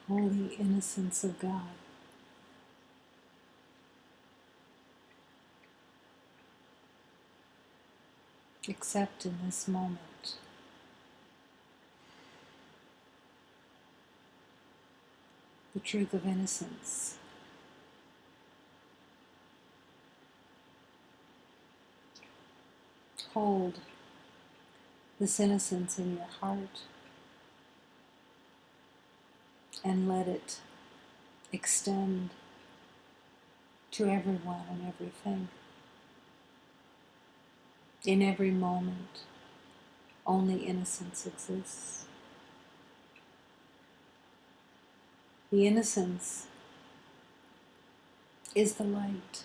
Holy innocence of God. Accept in this moment the truth of innocence. Hold this innocence in your heart and let it extend to everyone and everything. In every moment, only innocence exists. The innocence is the light.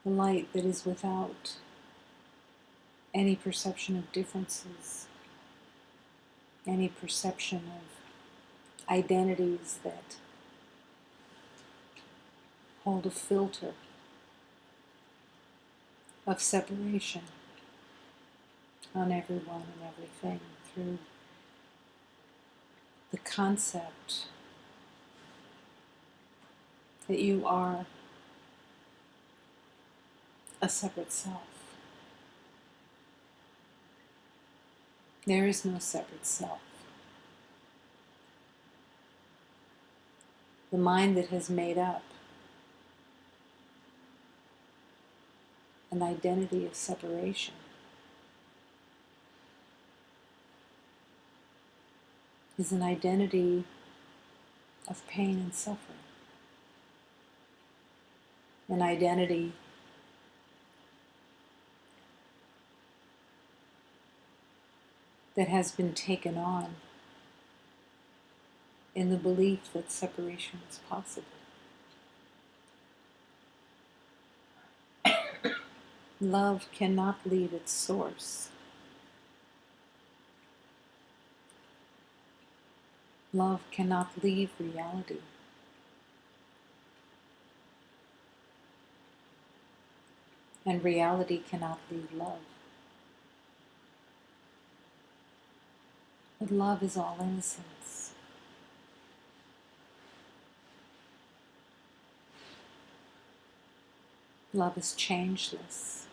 The light that is without any perception of differences, any perception of identities that hold a filter of separation on everyone and everything through the concept that you are a separate self. There is no separate self. The mind that has made up an identity of separation is an identity of pain and suffering, an identity that has been taken on in the belief that separation is possible. Love cannot leave its source. Love cannot leave reality. And reality cannot leave love. But love is all innocence. Love is changeless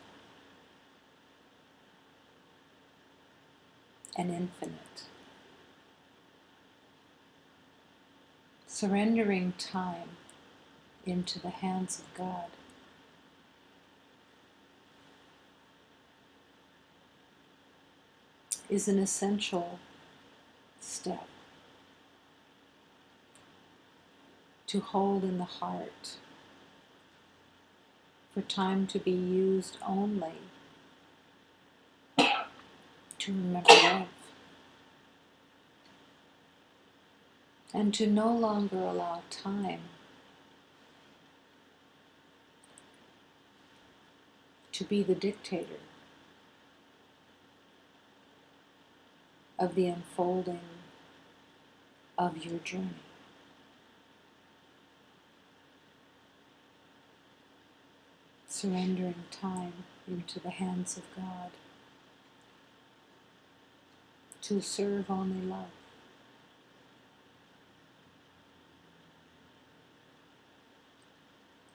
and infinite. Surrendering time into the hands of God is an essential step to hold in the heart for time to be used only to remember love, and to no longer allow time to be the dictator of the unfolding of your journey. Surrendering time into the hands of God to serve only love.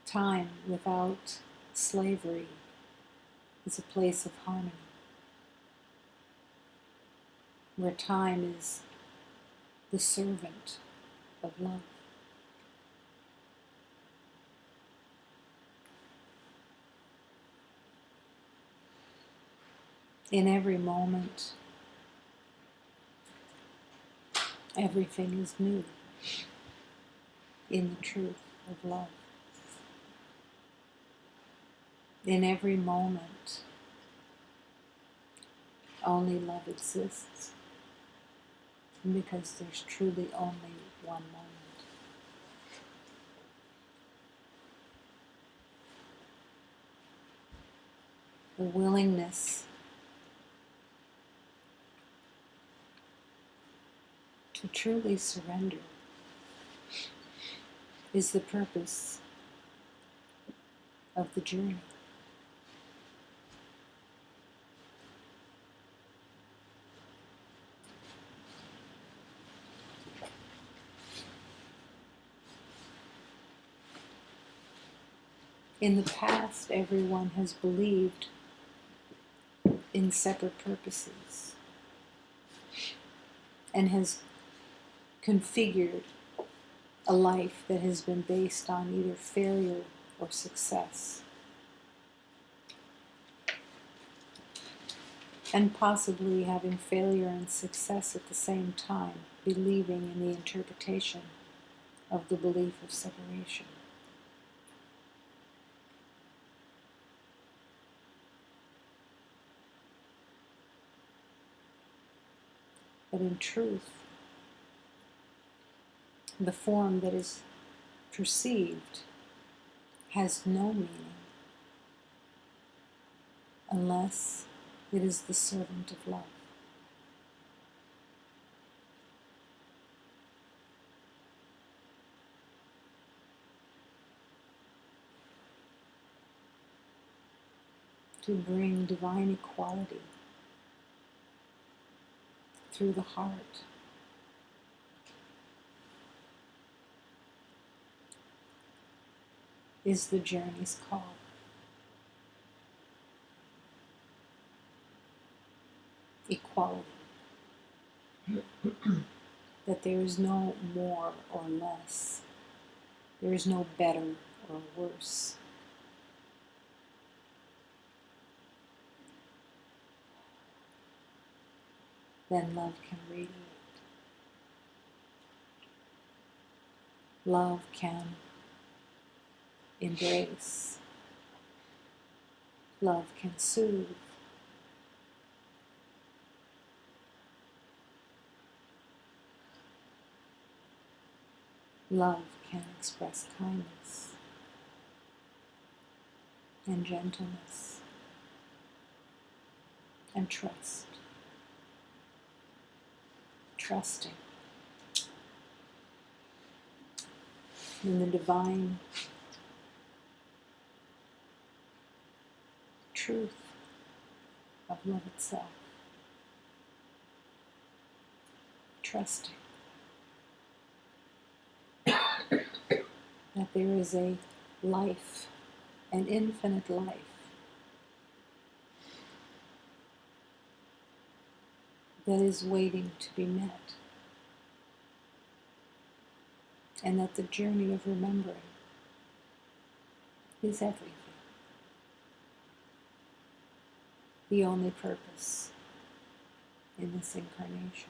Time without slavery is a place of harmony, where time is the servant of love. In every moment, everything is new in the truth of love. In every moment, only love exists, because there's truly only one moment. The willingness To truly surrender is the purpose of the journey. In the past, everyone has believed in separate purposes and has configured a life that has been based on either failure or success, and possibly having failure and success at the same time, believing in the interpretation of the belief of separation. But in truth, the form that is perceived has no meaning unless it is the servant of love. To bring divine equality through the heart is the journey's call. Equality. That there is no more or less. There is no better or worse. Then love can radiate. Love can embrace. Love can soothe. Love can express kindness and gentleness and trust. Trusting in the divine truth of love itself. Trusting that there is a life, an infinite life, that is waiting to be met, and that the journey of remembering is everything. The only purpose in this incarnation.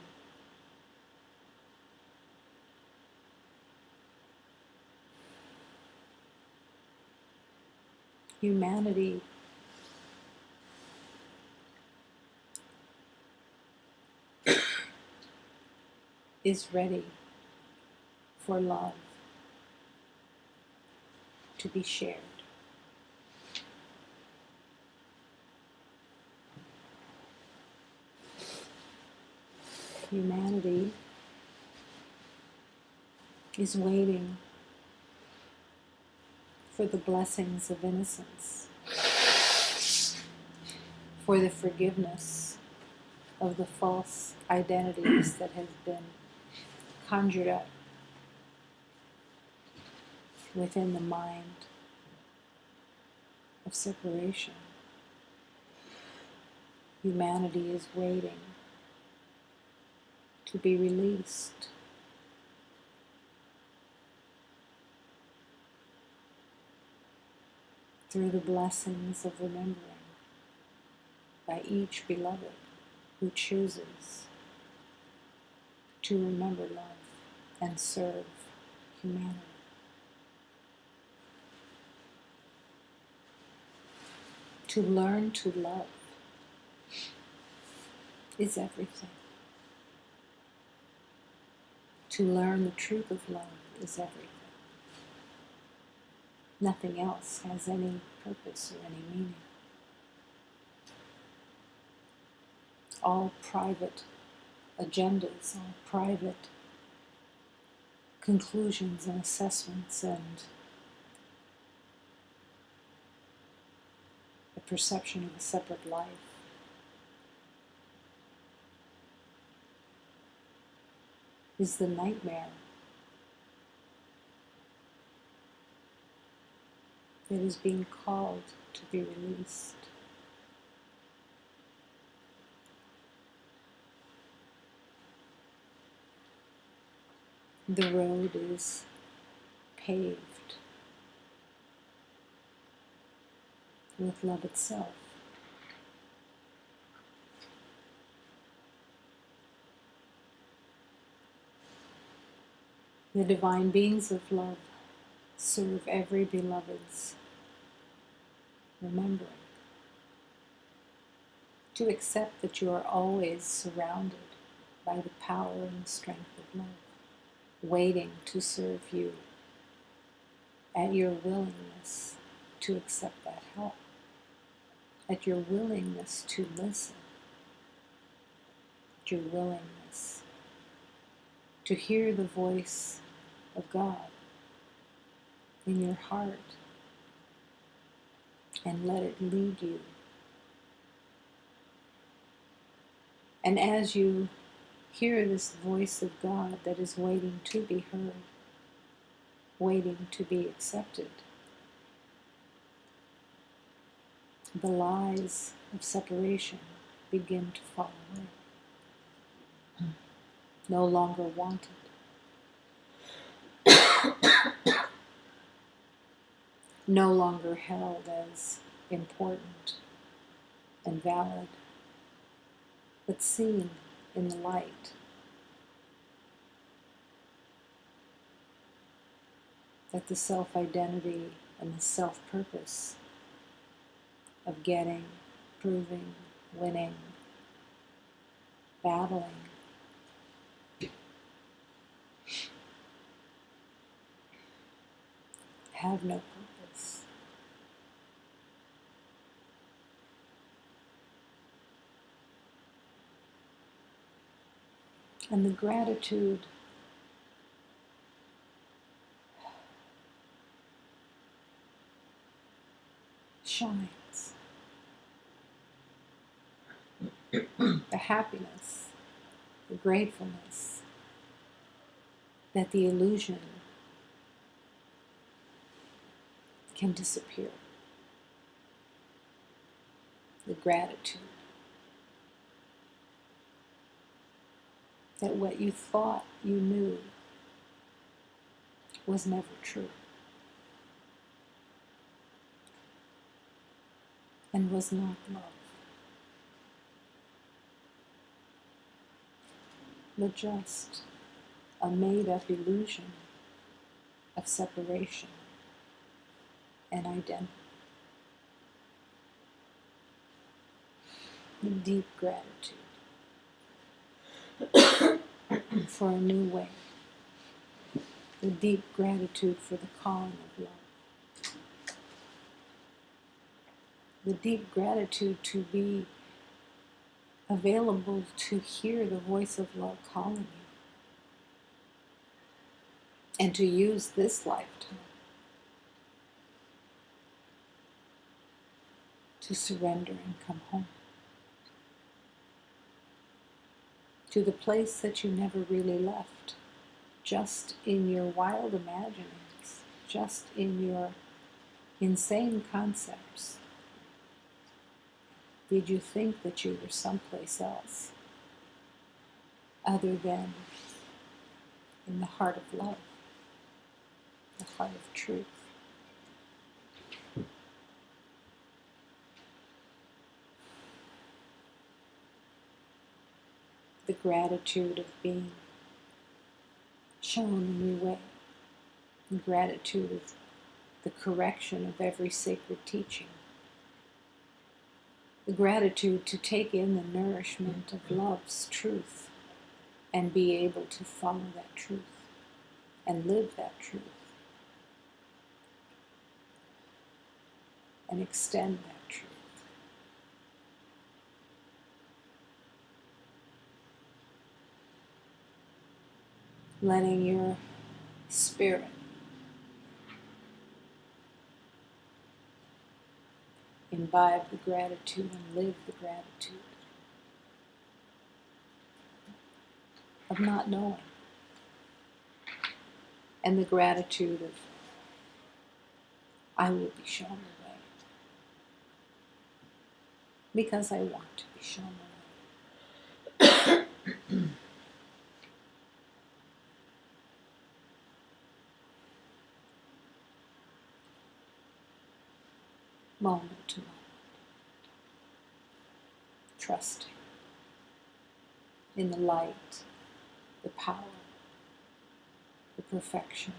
Humanity is ready for love to be shared. Humanity is waiting for the blessings of innocence, for the forgiveness of the false identities that have been conjured up within the mind of separation. Humanity is waiting to be released through the blessings of remembering by each beloved who chooses to remember love and serve humanity. To learn to love is everything. To learn the truth of love is everything. Nothing else has any purpose or any meaning. All private agendas, all private conclusions and assessments and the perception of a separate life. Is the nightmare that is being called to be released. The road is paved with love itself. The divine beings of love serve every beloved's remembering to accept that you are always surrounded by the power and strength of love, waiting to serve you at your willingness to accept that help, at your willingness to listen, at your willingness to hear the voice of God in your heart and let it lead you. And as you hear this voice of God that is waiting to be heard, waiting to be accepted, the lies of separation begin to fall away. No longer wanted. No longer held as important and valid, but seen in the light. That the self-identity and the self-purpose of getting, proving, winning, battling have no purpose. And the gratitude shines. The happiness, the gratefulness that the illusion can disappear. The gratitude that what you thought you knew was never true and was not love, but just a made-up illusion of separation and identity. The deep gratitude for a new way. The deep gratitude for the calling of love. The deep gratitude to be available to hear the voice of love calling you. And to use this lifetime to surrender and come home. To the place that you never really left, just in your wild imaginings, just in your insane concepts. Did you think that you were someplace else other than in the heart of love, the heart of truth? The gratitude of being shown a new way. The gratitude of the correction of every sacred teaching. The gratitude to take in the nourishment of love's truth and be able to follow that truth and live that truth and extend that truth. Letting your spirit. Imbibe the gratitude and live the gratitude of not knowing, and the gratitude of I will be shown the way because I want to be shown the way. Moment to moment, trusting in the light, the power, the perfection,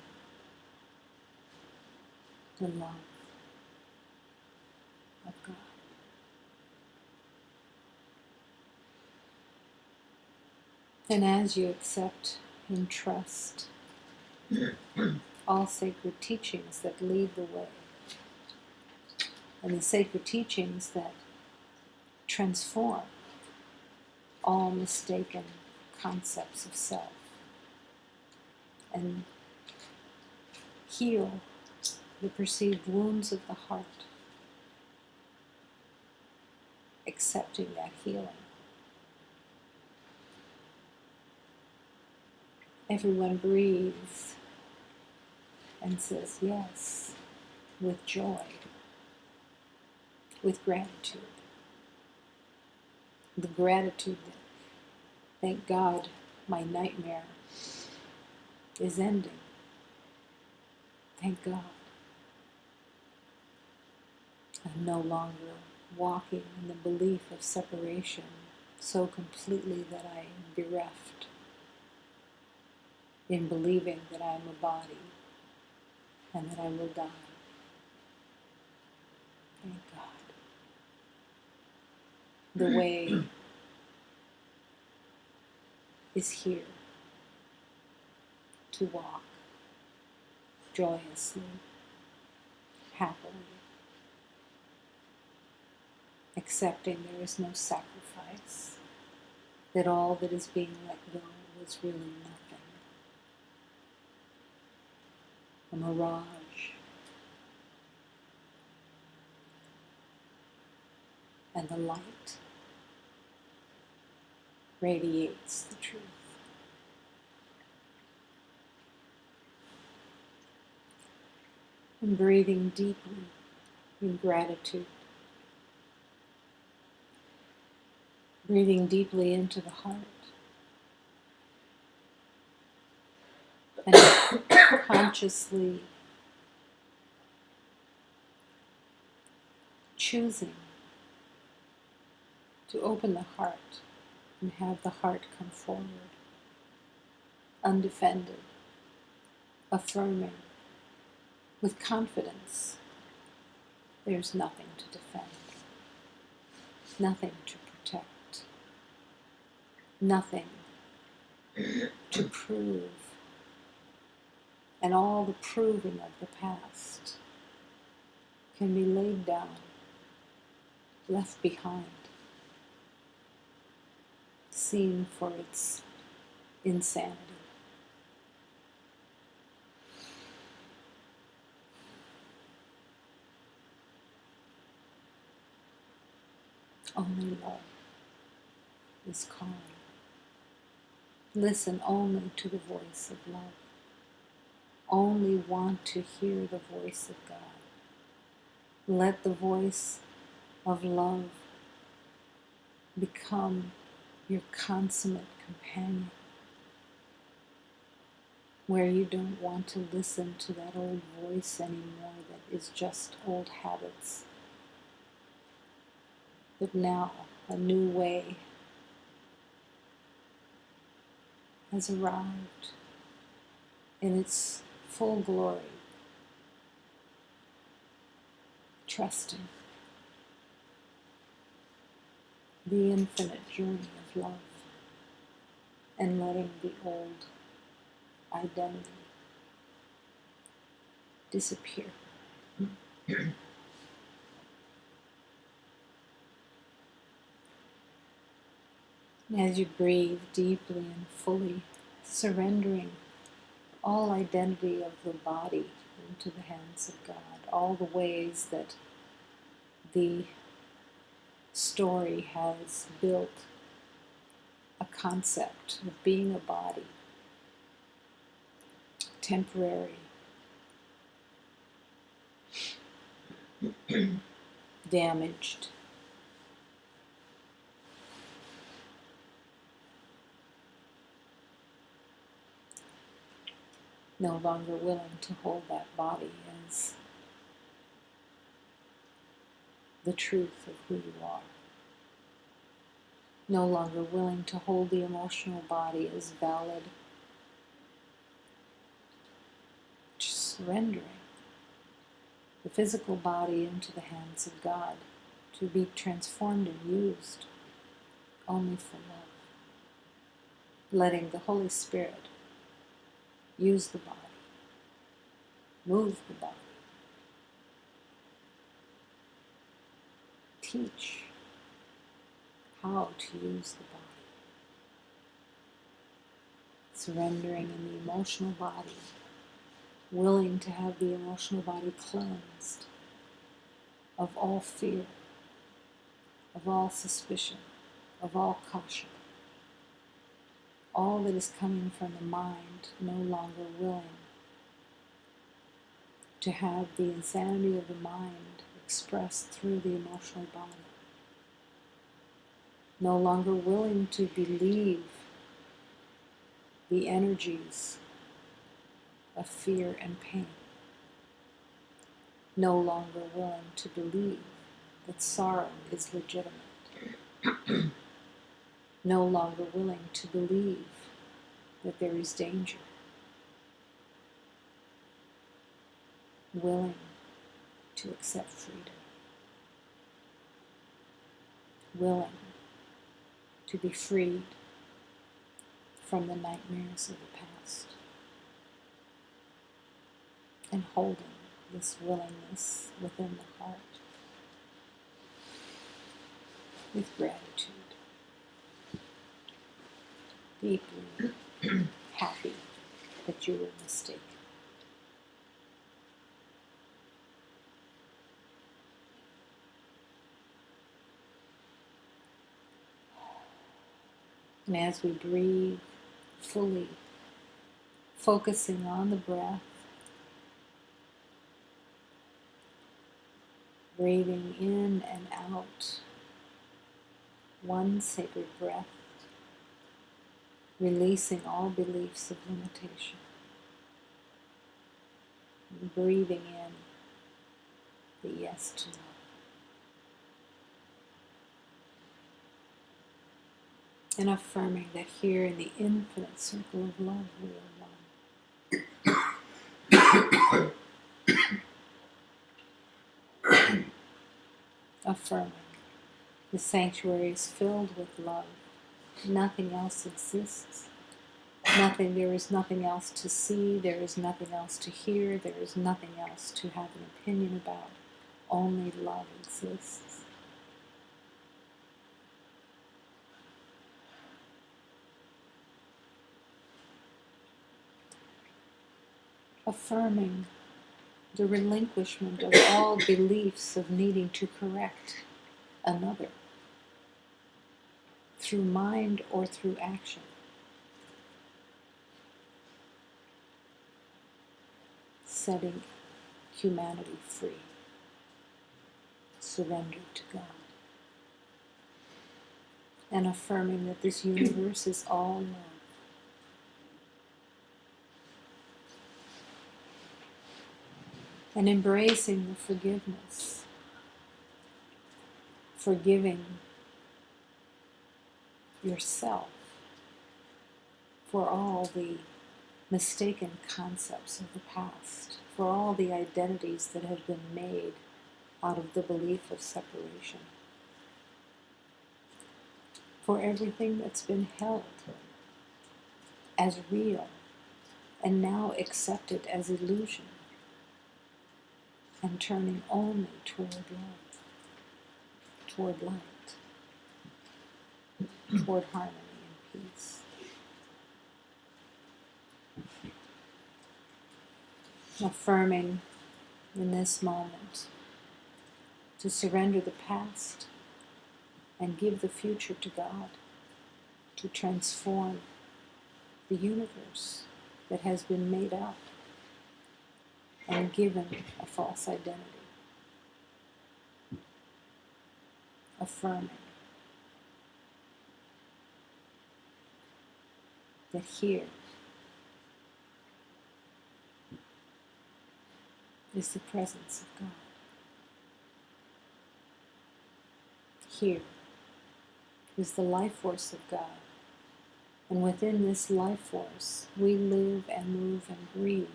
the love of God. And as you accept and trust all sacred teachings that lead the way, and the sacred teachings that transform all mistaken concepts of self and heal the perceived wounds of the heart, accepting that healing. Everyone breathes and says yes with joy, with gratitude. The gratitude that, thank God, my nightmare is ending. Thank God. I'm no longer walking in the belief of separation so completely that I am bereft in believing that I am a body and that I will die. Thank God. The way is here to walk joyously, happily, accepting there is no sacrifice, that all that is being let go was really nothing, a mirage, and the light radiates the truth. And breathing deeply in gratitude, breathing deeply into the heart, and consciously choosing to open the heart and have the heart come forward, undefended, affirming, with confidence. There's nothing to defend, nothing to protect, nothing to prove, and all the proving of the past can be laid down, left behind, seen for its insanity. Only love is calm. Listen only to the voice of love. Only want to hear the voice of God. Let the voice of love become your consummate companion, where you don't want to listen to that old voice anymore that is just old habits, but now a new way has arrived in its full glory, trusting the infinite journey of love and letting the old identity disappear. As you breathe deeply and fully, surrendering all identity of the body into the hands of God, all the ways that the story has built a concept of being a body, temporary, damaged, no longer willing to hold that body as the truth of who you are, no longer willing to hold the emotional body as valid, just surrendering the physical body into the hands of God to be transformed and used only for love, letting the Holy Spirit use the body, move the body, teach how to use the body, surrendering in the emotional body, willing to have the emotional body cleansed of all fear, of all suspicion, of all caution, all that is coming from the mind, no longer willing to have the insanity of the mind expressed through the emotional body, no longer willing to believe the energies of fear and pain, no longer willing to believe that sorrow is legitimate, no longer willing to believe that there is danger, willing to accept freedom, willing to be freed from the nightmares of the past, and holding this willingness within the heart with gratitude, deeply happy that you were mistaken. And as we breathe fully, focusing on the breath, breathing in and out, one sacred breath, releasing all beliefs of limitation, and breathing in the yes to love. And affirming that here in the infinite circle of love we are one. Affirming the sanctuary is filled with love. Nothing else exists. There is nothing else to see, there is nothing else to hear, there is nothing else to have an opinion about. Only love exists. Affirming the relinquishment of all beliefs of needing to correct another through mind or through action. Setting humanity free, surrendered to God. And affirming that this universe is all love. And embracing the forgiveness, forgiving yourself for all the mistaken concepts of the past, for all the identities that have been made out of the belief of separation, for everything that's been held as real and now accepted as illusion, and turning only toward love, toward light, toward harmony and peace. affirming in this moment to surrender the past and give the future to God, to transform the universe that has been made up and given a false identity. Affirming that here is the presence of God. Here is the life force of God. And within this life force, we live and move and breathe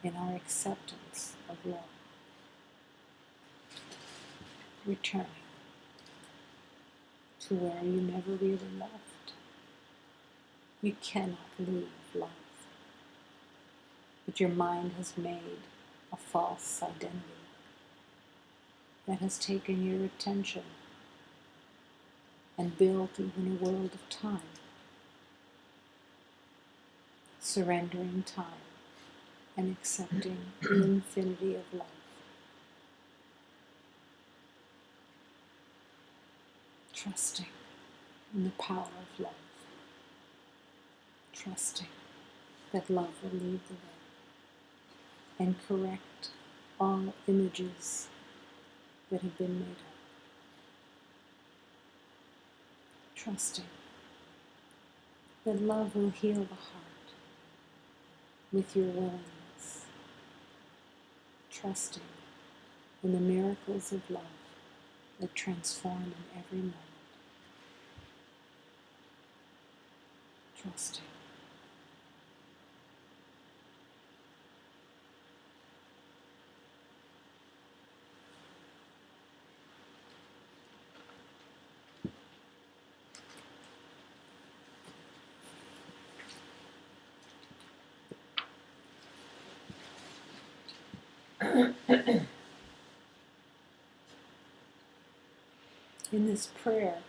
in our acceptance of love. Returning to where you never really left. You cannot leave life, but your mind has made a false identity that has taken your attention and built even a world of time, surrendering time and accepting the infinity of life. Trusting in the power of love. Trusting that love will lead the way and correct all images that have been made up. Trusting that love will heal the heart with your willingness. Trusting in the miracles of love that transform in every moment. Trusting. In this prayer,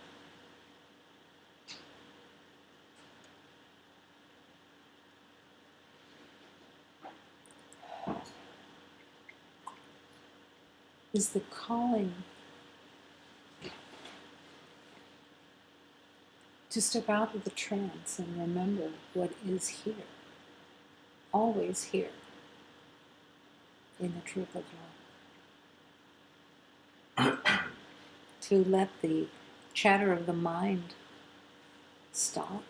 is the calling to step out of the trance and remember what is here, always here, in the truth of love. To let the chatter of the mind stop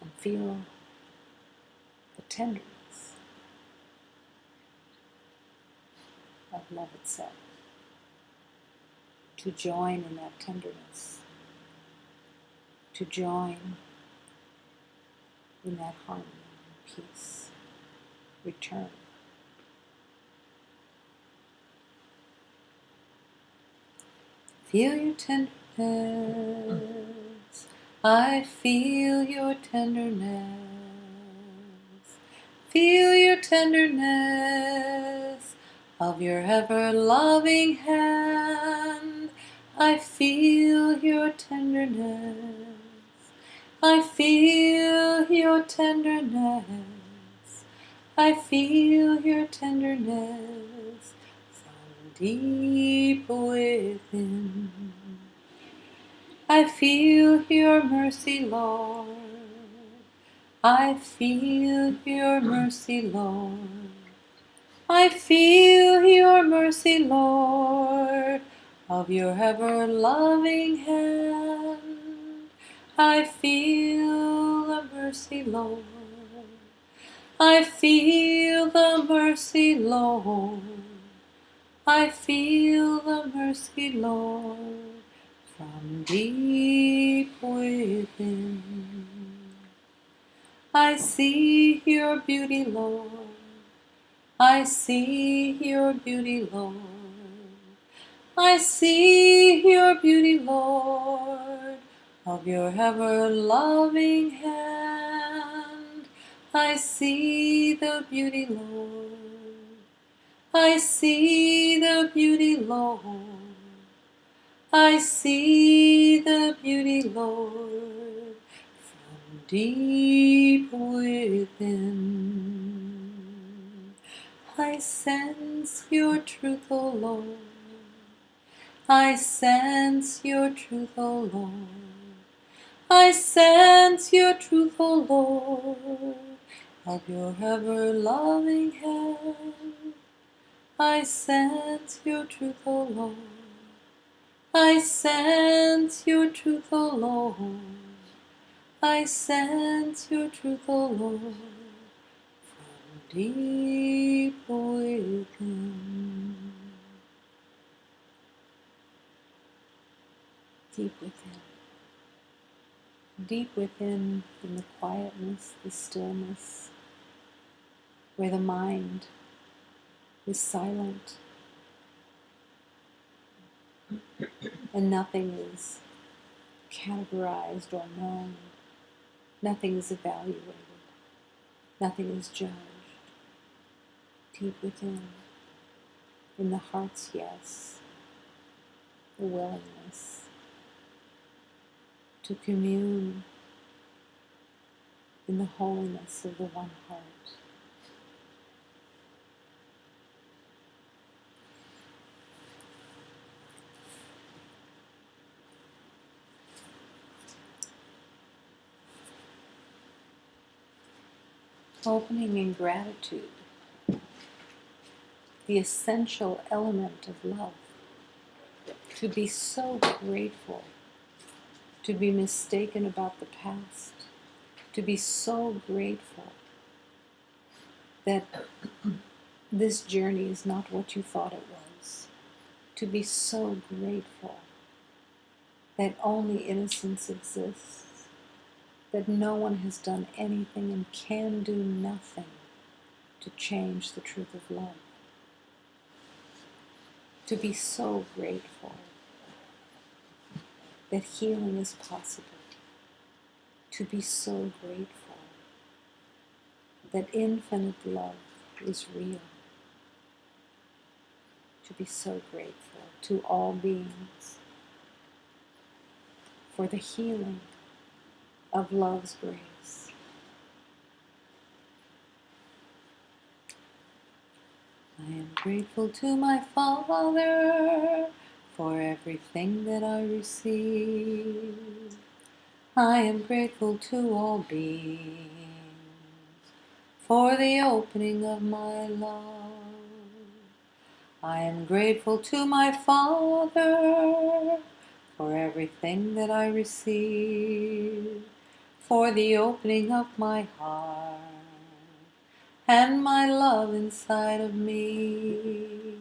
and feel the tenderness of love itself. To join in that tenderness. To join in that harmony and peace. Return. Feel your tenderness. I feel your tenderness. Feel your tenderness of your ever-loving hand. I feel your tenderness. I feel your tenderness. I feel your tenderness from deep within. I feel your mercy, Lord. I feel your mercy, Lord. I feel your mercy, Lord, of your ever-loving hand. I feel the mercy, Lord. I feel the mercy, Lord. I feel the mercy, Lord, from deep within. I see your beauty, Lord. I see your beauty, Lord. I see your beauty, Lord, of your ever-loving hand. I see the beauty, Lord. I see the beauty, Lord. I see the beauty, Lord, from deep within. I sense your truth, O Lord. I sense your truth, O Lord. I sense your truth, O Lord, of your ever-loving hand. I sense your truth, O Lord. I sense your truth, O Lord. I sense your truth, O Lord, from deep within. Deep within. Deep within, in the quietness, the stillness, where the mind is silent and nothing is categorized or known, nothing is evaluated, nothing is judged. Deep within, in the heart's yes, the willingness to commune in the holiness of the one heart. Opening in gratitude, the essential element of love. To be so grateful, to be mistaken about the past, to be so grateful that this journey is not what you thought it was, to be so grateful that only innocence exists, that no one has done anything and can do nothing to change the truth of love, to be so grateful that healing is possible, to be so grateful that infinite love is real, to be so grateful to all beings for the healing of love's grace. I am grateful to my Father for everything that I receive. I am grateful to all beings for the opening of my love. I am grateful to my Father for everything that I receive, for the opening of my heart and my love inside of me.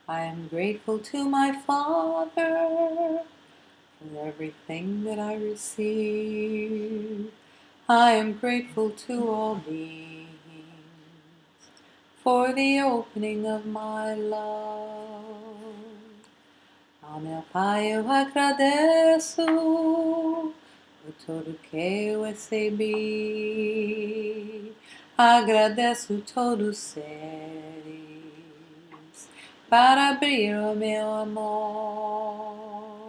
I am grateful to my Father for everything that I receive. I am grateful to all beings for the opening of my love. Ao meu Pai eu agradeço por tudo que eu recebi. Agradeço todos os seres para abrir o meu amor.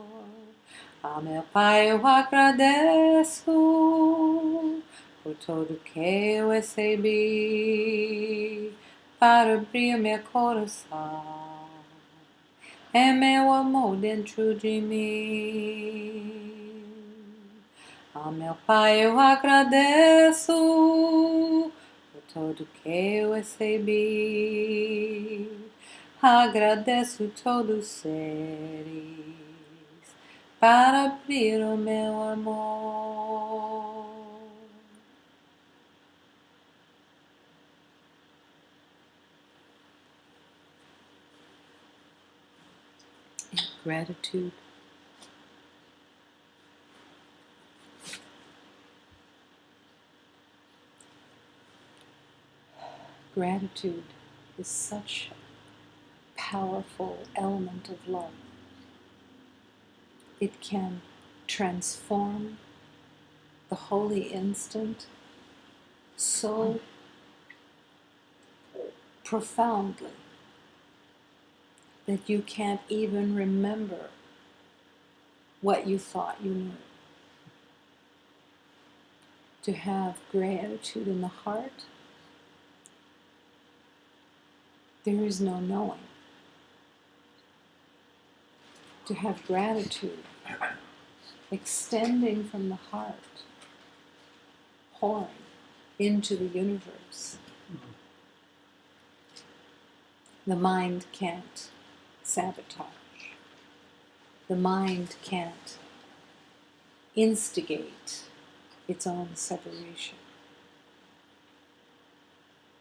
Ao meu Pai eu agradeço por tudo que eu recebi para abrir meu coração. É meu amor dentro de mim. Ao meu Pai eu agradeço por tudo que eu recebi. Agradeço todos os seres para abrir o meu amor. Gratitude. Gratitude is such a powerful element of love. It can transform the holy instant so profoundly that you can't even remember what you thought you knew. to have gratitude in the heart, there is no knowing. To have gratitude extending from the heart, pouring into the universe. The mind can't sabotage. The mind can't instigate its own separation.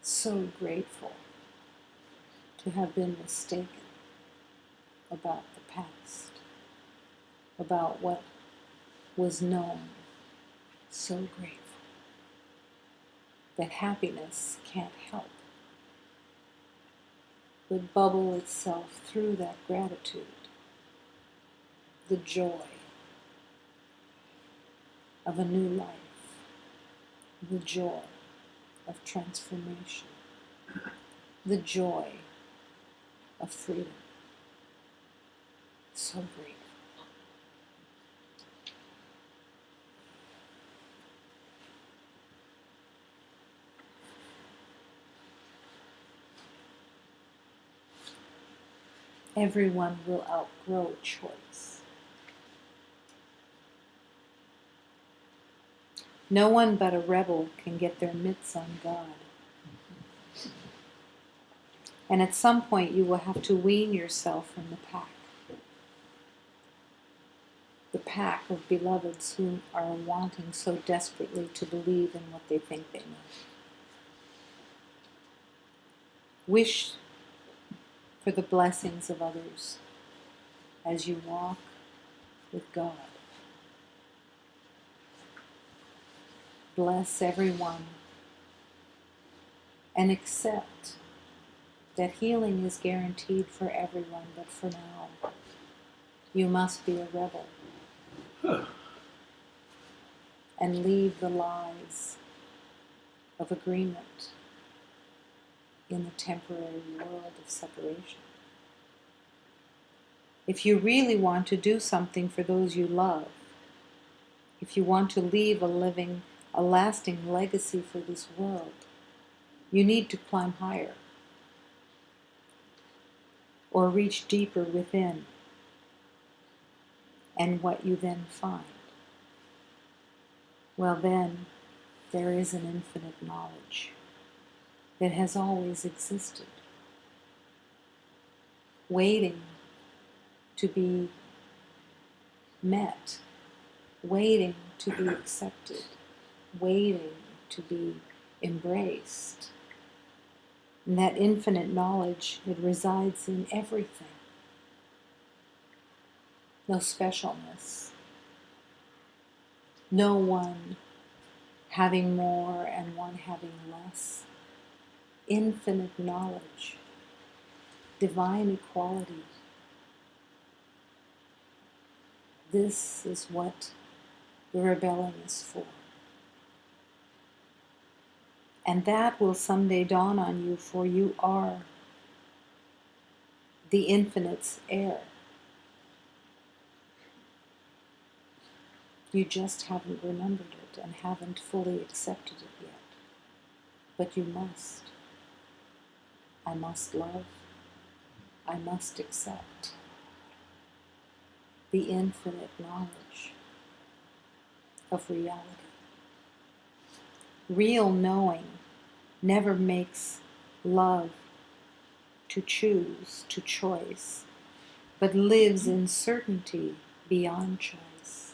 So grateful to have been mistaken about the past, about what was known. So grateful that happiness can't help but bubble itself through that gratitude. The joy of a new life, the joy of transformation, the joy of freedom. So grateful. Everyone will outgrow choice. No one but a rebel can get their mitts on God. And at some point you will have to wean yourself from the pack of beloveds who are wanting so desperately to believe in what they think they know. Wish for the blessings of others as you walk with God. Bless everyone and accept that healing is guaranteed for everyone, but for now, you must be a rebel and leave the lies of agreement in the temporary world of separation. If you really want to do something for those you love, if you want to leave a lasting legacy for this world, you need to climb higher or reach deeper within. And what you then find? Well, then there is an infinite knowledge that has always existed, waiting to be met, waiting to be accepted, waiting to be embraced. And that infinite knowledge, it resides in everything. No specialness. No one having more and one having less. Infinite knowledge. Divine equality. This is what the rebellion is for. And that will someday dawn on you, for you are the infinite's heir. You just haven't remembered it and haven't fully accepted it yet. But you must. I must love. I must accept the infinite knowledge of reality. Real knowing never makes love to choose, to choice, but lives in certainty beyond choice.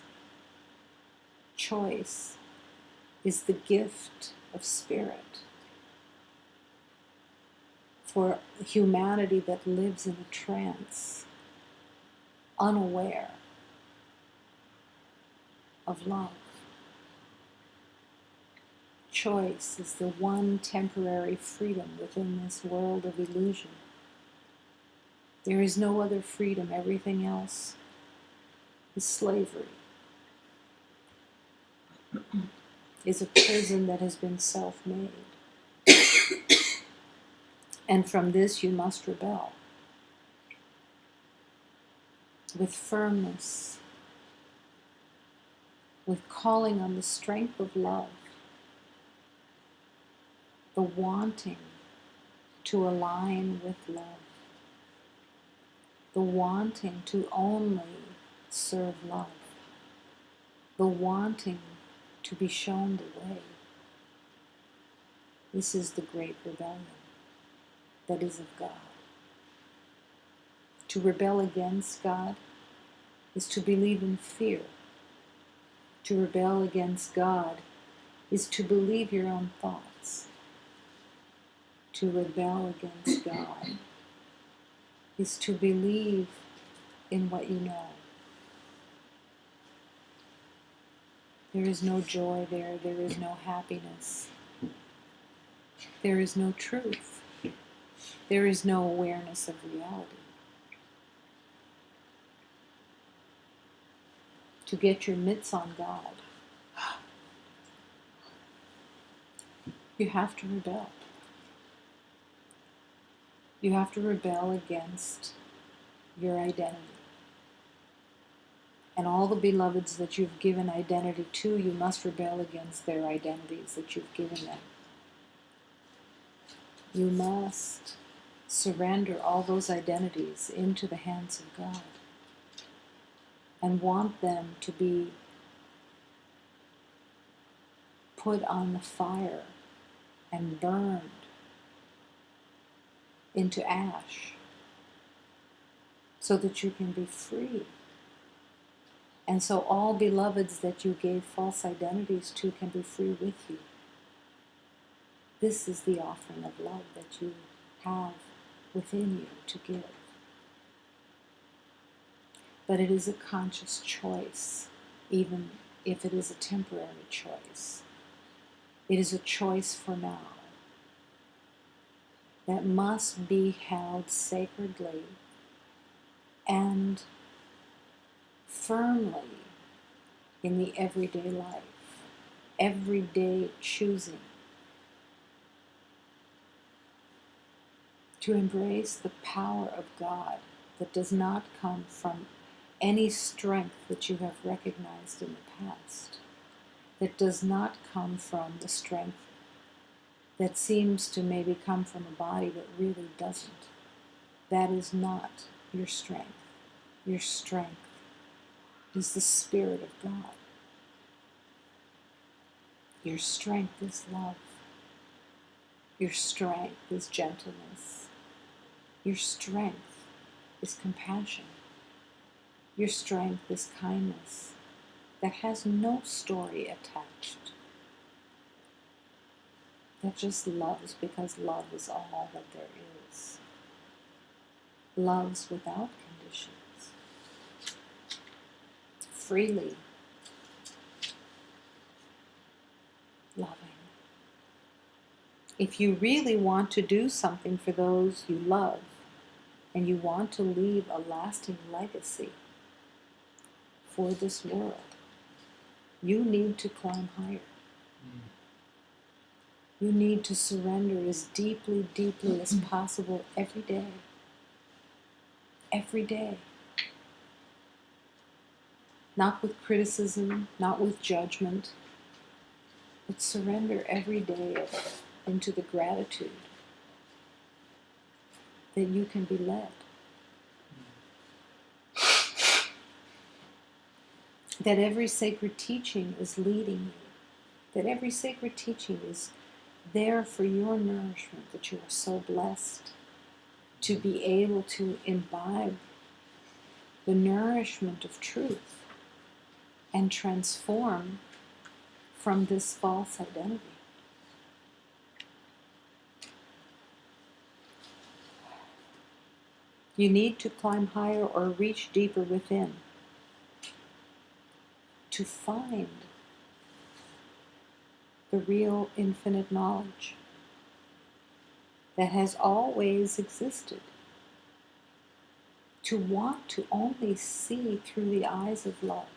Choice is the gift of spirit for humanity that lives in a trance, unaware of love. Choice is the one temporary freedom within this world of illusion. There is no other freedom. Everything else is slavery, is a prison that has been self-made. And from this you must rebel with firmness, with calling on the strength of love, the wanting to align with love, the wanting to only serve love, the wanting to be shown the way. This is the great rebellion that is of God. To rebel against God is to believe in fear. To rebel against God is to believe your own thoughts. To rebel against God is to believe in what you know. There is no joy there. There is no happiness. There is no truth. There is no awareness of reality. To get your mitts on God, you have to rebel. You have to rebel against your identity. And all the beloveds that you've given identity to, you must rebel against their identities that you've given them. You must surrender all those identities into the hands of God and want them to be put on the fire and burned into ash so that you can be free. And so all beloveds that you gave false identities to can be free with you. This is the offering of love that you have within you to give. But it is a conscious choice, even if it is a temporary choice. It is a choice for now that must be held sacredly and firmly in the everyday life, everyday choosing to embrace the power of God that does not come from any strength that you have recognized in the past, that does not come from the strength that seems to maybe come from a body but really doesn't. That is not your strength. Your strength is the Spirit of God. Your strength is love. Your strength is gentleness. Your strength is compassion. Your strength is kindness that has no story attached. That just loves because love is all that there is. Loves without conditions. Freely loving. If you really want to do something for those you love, and you want to leave a lasting legacy for this world, you need to climb higher. You need to surrender as deeply, deeply as possible every day. Every day. Not with criticism, not with judgment, but surrender every day into the gratitude that you can be led. That every sacred teaching is leading you. That every sacred teaching is there for your nourishment, that you are so blessed to be able to imbibe the nourishment of truth and transform from this false identity. You need to climb higher or reach deeper within to find the real infinite knowledge that has always existed. To want to only see through the eyes of love.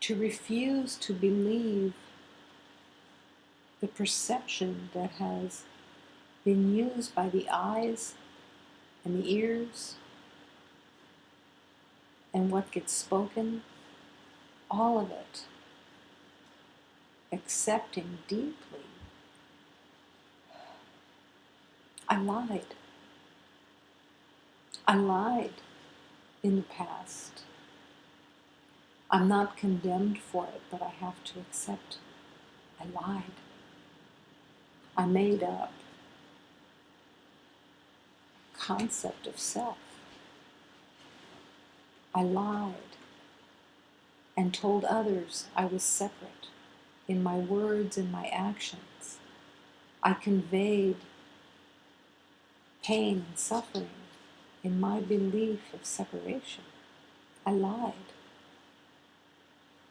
To refuse to believe the perception that has been used by the eyes and the ears and what gets spoken, all of it accepting deeply, I lied. I lied in the past. I'm not condemned for it, but I have to accept I lied. I made up a concept of self. I lied and told others I was separate in my words and my actions. I conveyed pain and suffering in my belief of separation. I lied.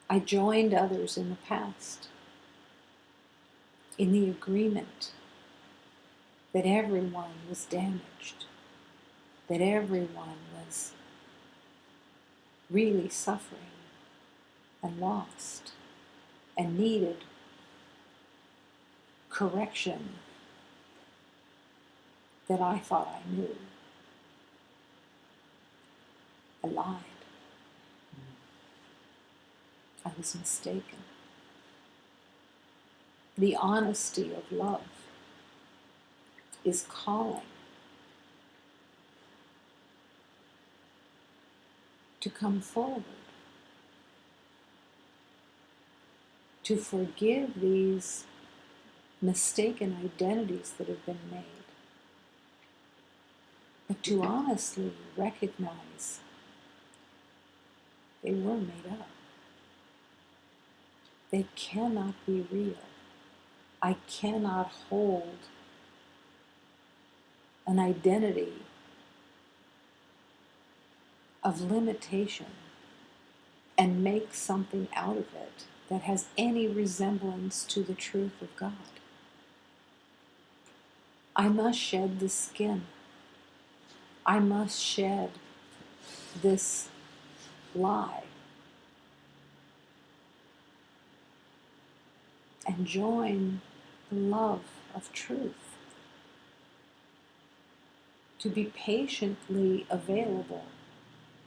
I joined others in the past in the agreement that everyone was damaged, that everyone was really suffering and lost and needed correction that I thought I knew. I lied. I was mistaken. The honesty of love is calling to come forward, to forgive these mistaken identities that have been made, but to honestly recognize they were made up. They cannot be real. I cannot hold an identity of limitation and make something out of it that has any resemblance to the truth of God. I must shed the skin. I must shed this lie and join the love of truth, to be patiently available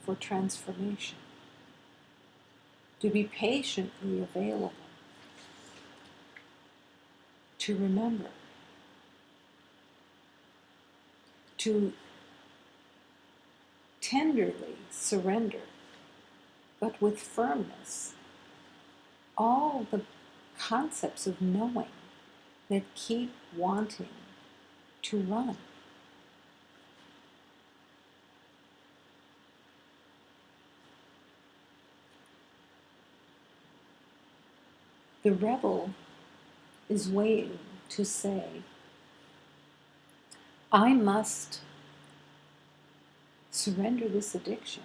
for transformation, to be patiently available to remember, to tenderly surrender, but with firmness, all the concepts of knowing that keep wanting to run. The rebel is waiting to say, I must surrender this addiction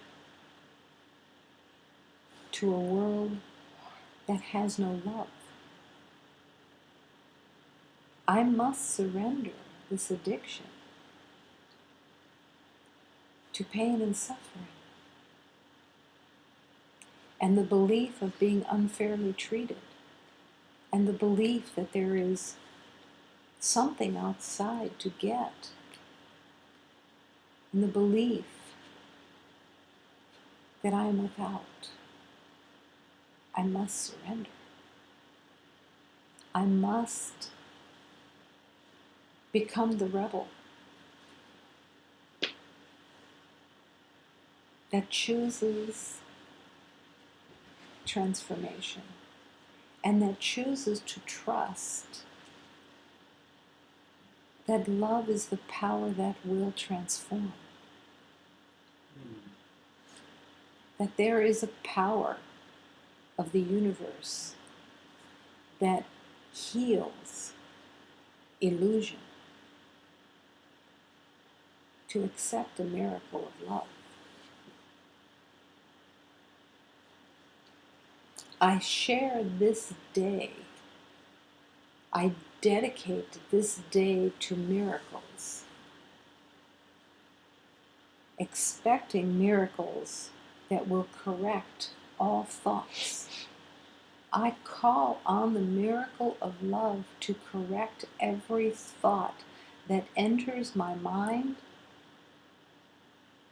to a world that has no love. I must surrender this addiction to pain and suffering and the belief of being unfairly treated and the belief that there is something outside to get and the belief that I am without. I must surrender. I must become the rebel that chooses transformation and that chooses to trust that love is the power that will transform. That there is a power of the universe that heals illusion to accept a miracle of love. I share this day, I dedicate this day to miracles, expecting miracles that will correct all thoughts. I call on the miracle of love to correct every thought that enters my mind,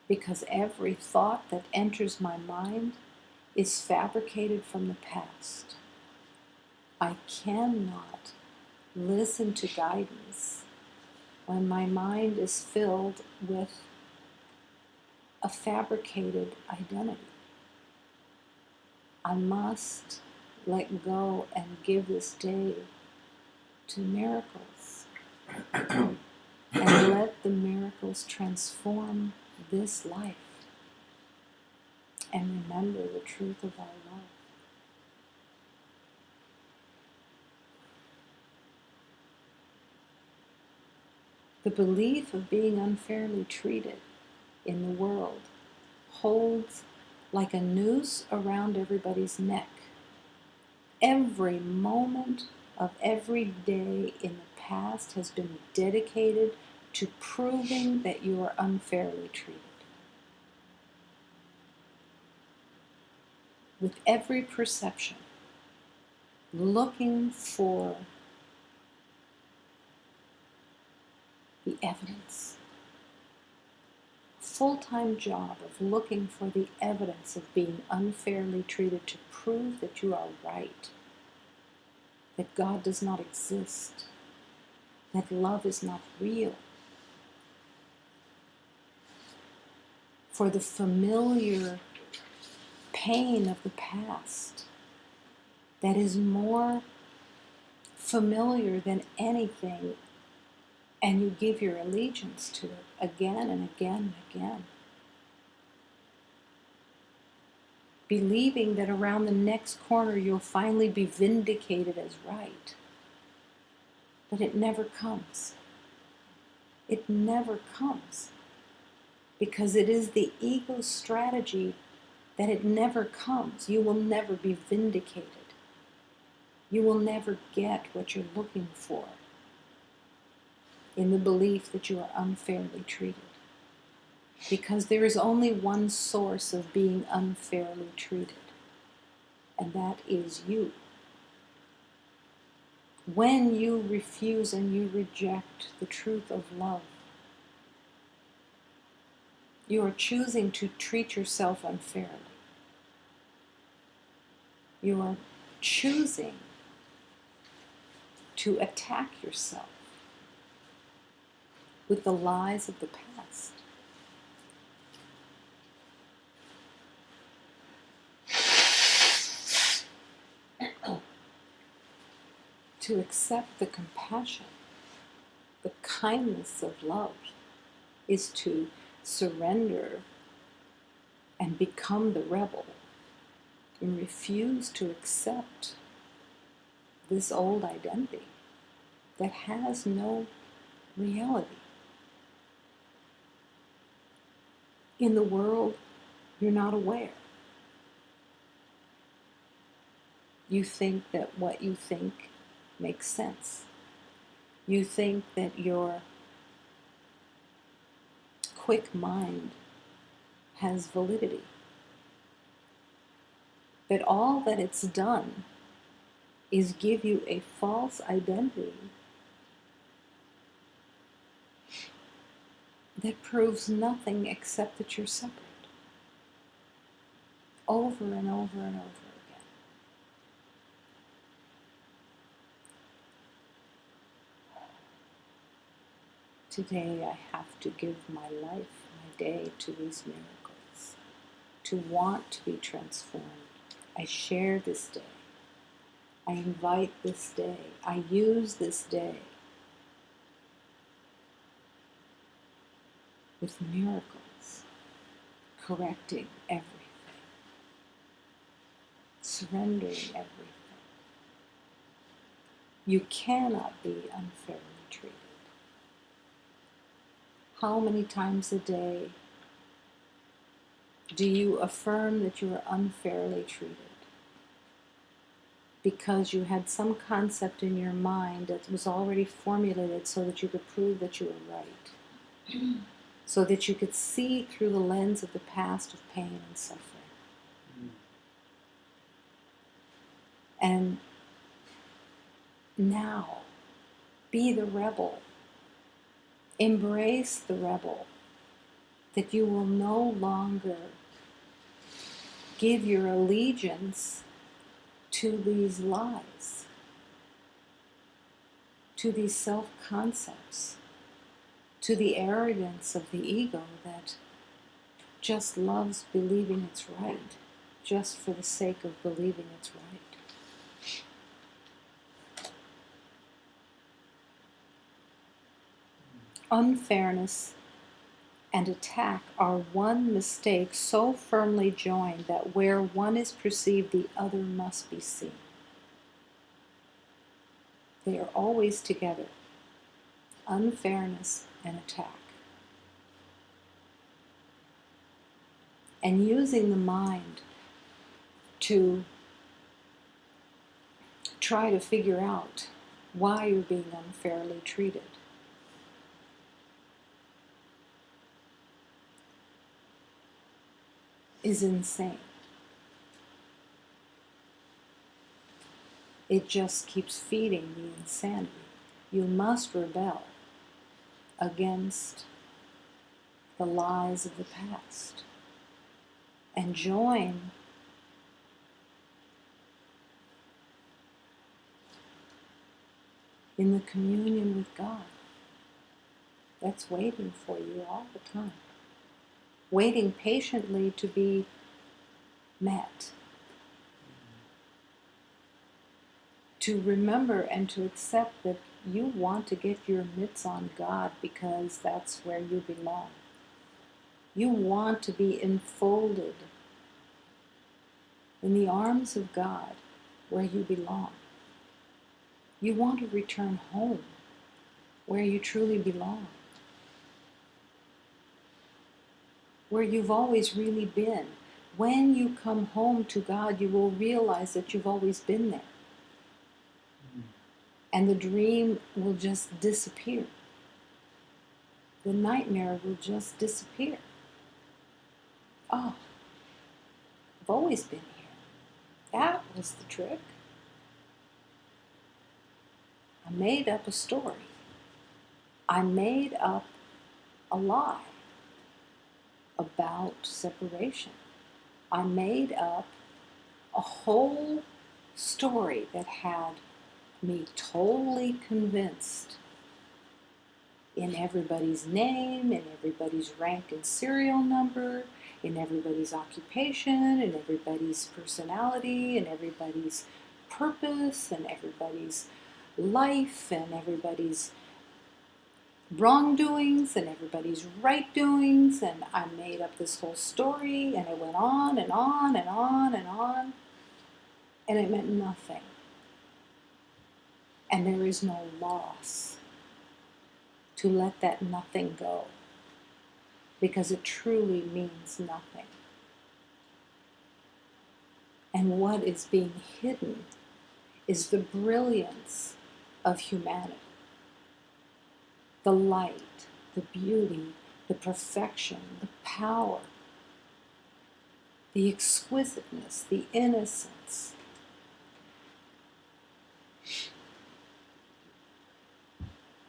because every thought that enters my mind is fabricated from the past. I cannot listen to guidance when my mind is filled with a fabricated identity. I must let go and give this day to miracles and let the miracles transform this life and remember the truth of our love. The belief of being unfairly treated in the world holds like a noose around everybody's neck. Every moment of every day in the past has been dedicated to proving that you are unfairly treated. With every perception, looking for the evidence. Full-time job of looking for the evidence of being unfairly treated to prove that you are right, that God does not exist, that love is not real. For the familiar pain of the past that is more familiar than anything, and you give your allegiance to it again and again and again, believing that around the next corner you'll finally be vindicated as right. But it never comes. It never comes. Because it is the ego's strategy that it never comes. You will never be vindicated. You will never get what you're looking for in the belief that you are unfairly treated. Because there is only one source of being unfairly treated, and that is you. When you refuse and you reject the truth of love, you are choosing to treat yourself unfairly. You are choosing to attack yourself with the lies of the past. To accept the compassion, the kindness of love, is to surrender and become the rebel and refuse to accept this old identity that has no reality. In the world, you're not aware. You think that what you think makes sense. You think that your quick mind has validity. But all that it's done is give you a false identity that proves nothing except that you're separate. Over and over and over again. Today I have to give my life, my day to these miracles, to want to be transformed. I share this day. I invite this day. I use this day with miracles, correcting everything, surrendering everything. You cannot be unfairly treated. How many times a day do you affirm that you are unfairly treated? Because you had some concept in your mind that was already formulated so that you could prove that you were right. So that you could see through the lens of the past of pain and suffering. And now, be the rebel. Embrace the rebel. That you will no longer give your allegiance to these lies. to these self-concepts, to the arrogance of the ego that just loves believing it's right, just for the sake of believing it's right. Unfairness and attack are one mistake so firmly joined that where one is perceived, the other must be seen. They are always together, unfairness and attack. And using the mind to try to figure out why you're being unfairly treated. Is insane. It just keeps feeding the insanity. You must rebel against the lies of the past and join in the communion with God that's waiting for you all the time, waiting patiently to be met, to remember and to accept that you want to get your mitts on God because that's where you belong. You want to be enfolded in the arms of God where you belong. You want to return home where you truly belong, where you've always really been. When you come home to God, you will realize that you've always been there. And the dream will just disappear. The nightmare will just disappear. Oh, I've always been here. That was the trick. I made up a story. I made up a lie about separation. I made up a whole story that had me totally convinced in everybody's name, in everybody's rank and serial number, in everybody's occupation, in everybody's personality, in everybody's purpose, and everybody's life, and everybody's wrongdoings, and everybody's right doings, and I made up this whole story, and it went on and on and on and on, and it meant nothing. And there is no loss to let that nothing go, because it truly means nothing. And what is being hidden is the brilliance of humanity, the light, the beauty, the perfection, the power, the exquisiteness, the innocence.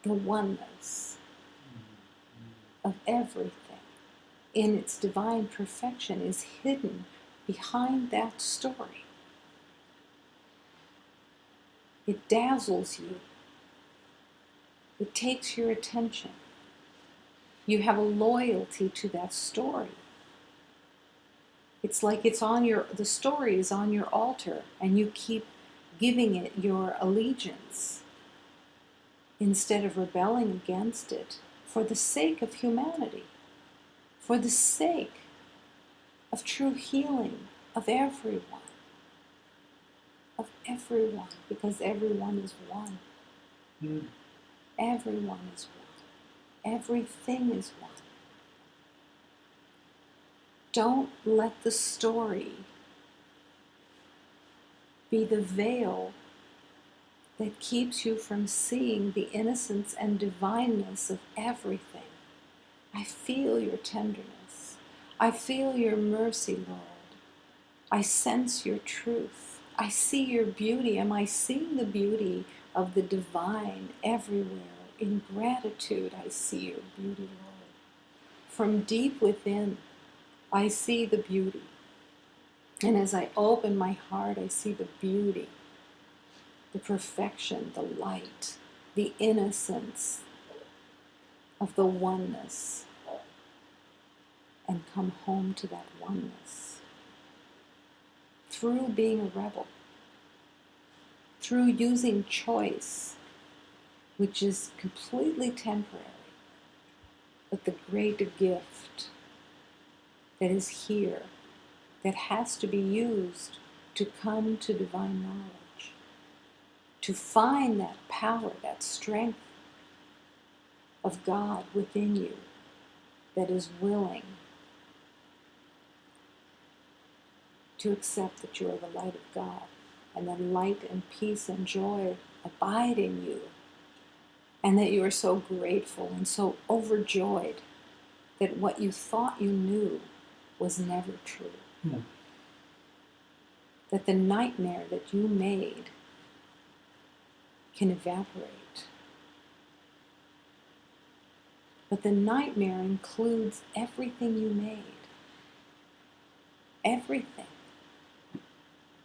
The oneness of everything in its divine perfection is hidden behind that story. It dazzles you. It takes your attention. You have a loyalty to that story. It's like the story is on your altar, and you keep giving it your allegiance instead of rebelling against it for the sake of humanity, for the sake of true healing of everyone, because everyone is one. Everyone is one. Everything is one. Don't let the story be the veil that keeps you from seeing the innocence and divineness of everything. I feel your tenderness. I feel your mercy, Lord. I sense your truth. I see your beauty. Am I seeing the beauty of the divine everywhere? In gratitude, I see your beauty, Lord. From deep within, I see the beauty. And as I open my heart, I see the beauty, the perfection, the light, the innocence of the oneness and come home to that oneness through being a rebel, through using choice, which is completely temporary, but the great gift that is here, that has to be used to come to divine knowledge, to find that power, that strength of God within you that is willing to accept that you are the light of God, and that light and peace and joy abide in you, and that you are so grateful and so overjoyed that what you thought you knew was never true. Hmm. That the nightmare that you made can evaporate. But the nightmare includes everything you made. Everything.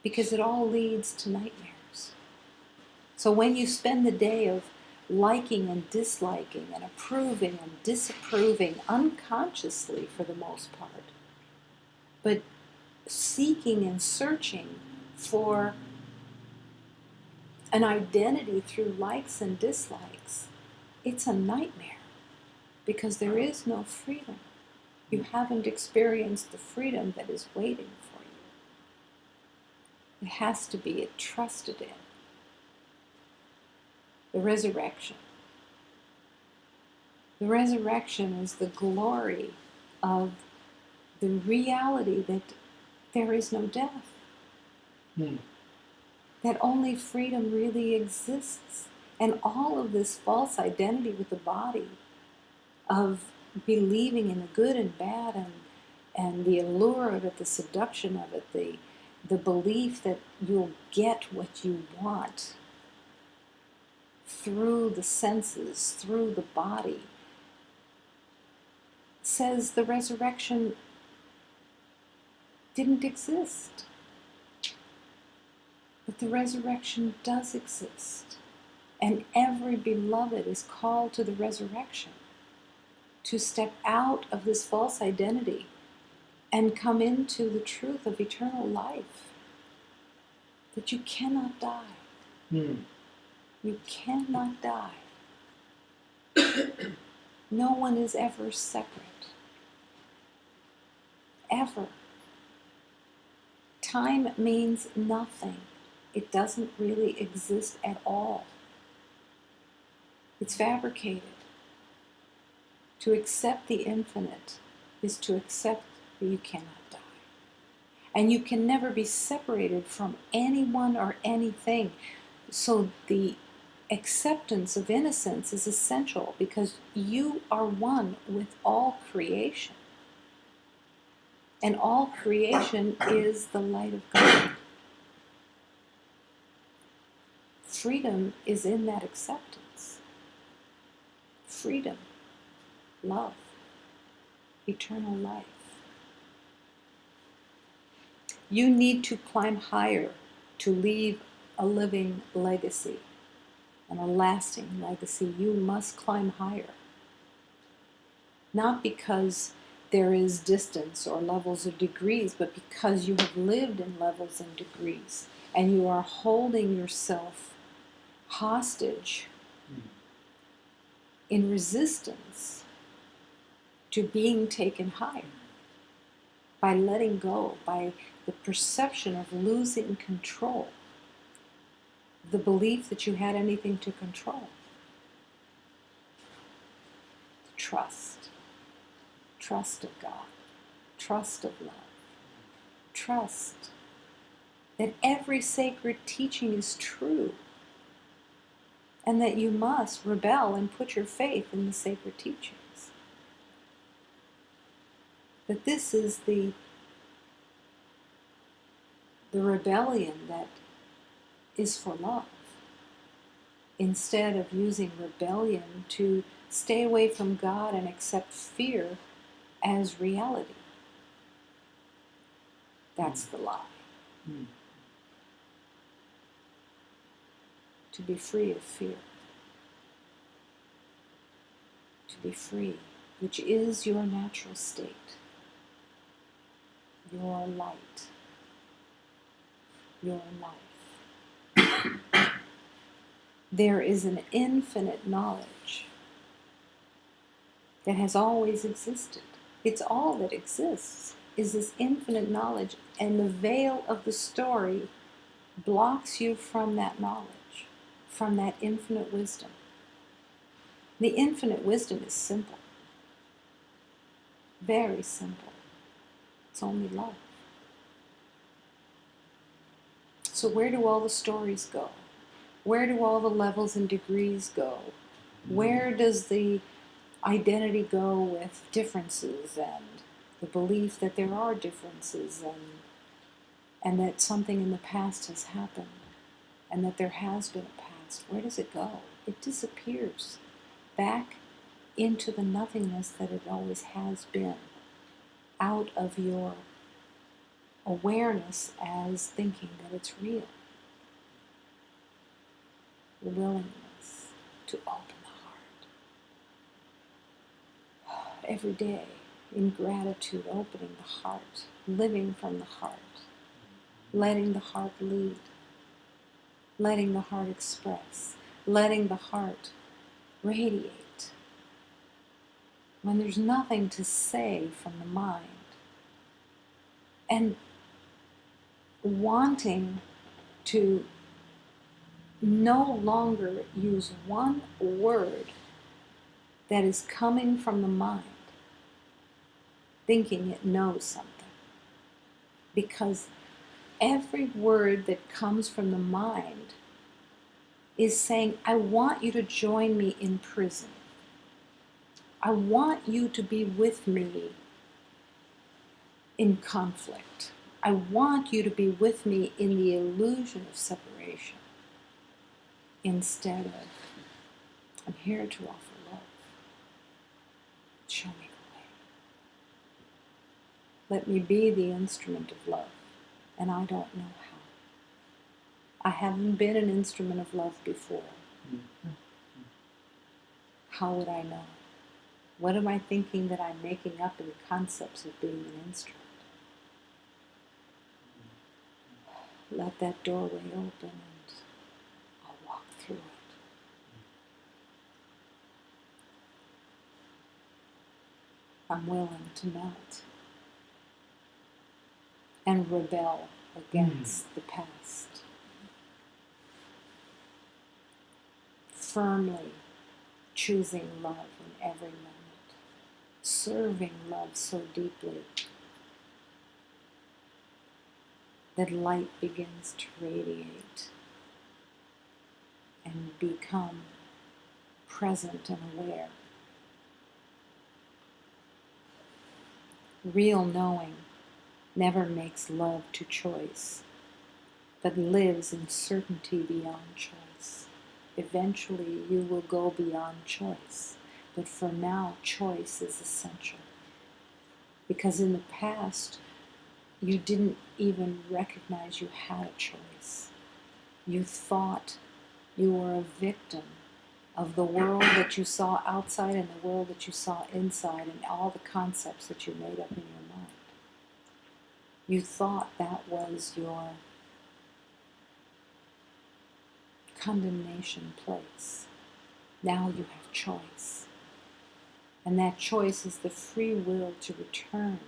Because it all leads to nightmares. So when you spend the day of liking and disliking and approving and disapproving unconsciously for the most part, but seeking and searching for an identity through likes and dislikes, it's a nightmare because there is no freedom. You haven't experienced the freedom that is waiting for you. It has to be trusted in. The resurrection. The resurrection is the glory of the reality that there is no death. Hmm. That only freedom really exists. And all of this false identity with the body of believing in the good and bad and the allure of it, the seduction of it, the belief that you'll get what you want through the senses, through the body, says the resurrection didn't exist. But the resurrection does exist. And every beloved is called to the resurrection, to step out of this false identity and come into the truth of eternal life. That you cannot die. Hmm. You cannot die. No one is ever separate. Ever. Time means nothing. It doesn't really exist at all. It's fabricated. To accept the infinite is to accept that you cannot die. And you can never be separated from anyone or anything. So the acceptance of innocence is essential because you are one with all creation. And all creation is the light of God. Freedom is in that acceptance. Freedom, love, eternal life. You need to climb higher to leave a living legacy and a lasting legacy. You must climb higher. Not because there is distance or levels or degrees, but because you have lived in levels and degrees, and you are holding yourself hostage in resistance to being taken higher by letting go, by the perception of losing control, the belief that you had anything to control. Trust of God, trust of love, trust that every sacred teaching is true, and that you must rebel and put your faith in the sacred teachings. That this is the rebellion that is for love, instead of using rebellion to stay away from God and accept fear as reality. That's the lie. Hmm. To be free of fear. be free, which is your natural state, your light, your life. There is an infinite knowledge that has always existed. It's all that exists, is this infinite knowledge, and the veil of the story blocks you from that knowledge, from that infinite wisdom. The infinite wisdom is simple, very simple. It's only love. So where do all the stories go? Where do all the levels and degrees go? Where does the identity go with differences and the belief that there are differences and that something in the past has happened and that there has been a past? Where does it go? It disappears back into the nothingness that it always has been, out of your awareness as thinking that it's real. The willingness to open the heart. Every day, in gratitude, opening the heart, living from the heart, letting the heart lead, letting the heart express, letting the heart radiate. When there's nothing to say from the mind, and wanting to no longer use one word that is coming from the mind, thinking it knows something. Because every word that comes from the mind is saying, I want you to join me in prison. I want you to be with me in conflict. I want you to be with me in the illusion of separation. Instead of, I'm here to offer love. Show me the way. Let me be the instrument of love, and I don't know how. I haven't been an instrument of love before. How would I know? What am I thinking that I'm making up in concepts of being an instrument? Let that doorway open and I'll walk through it. I'm willing to melt and rebel against the past. Firmly choosing love in every moment, serving love so deeply that light begins to radiate and become present and aware. Real knowing never makes love to choice, but lives in certainty beyond choice. Eventually you will go beyond choice, but for now choice is essential. Because in the past you didn't even recognize you had a choice. You thought you were a victim of the world that you saw outside and the world that you saw inside and all the concepts that you made up in your mind. You thought that was your condemnation place. Now you have choice. And that choice is the free will to return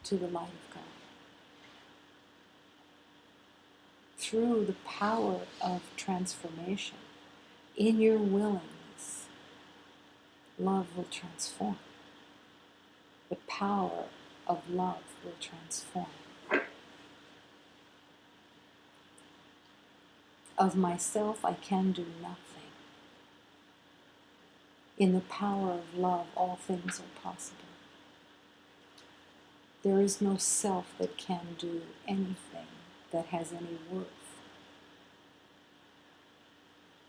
to the light of God. Through the power of transformation, in your willingness, love will transform. The power of love will transform. Of myself, I can do nothing. In the power of love, all things are possible. There is no self that can do anything that has any worth.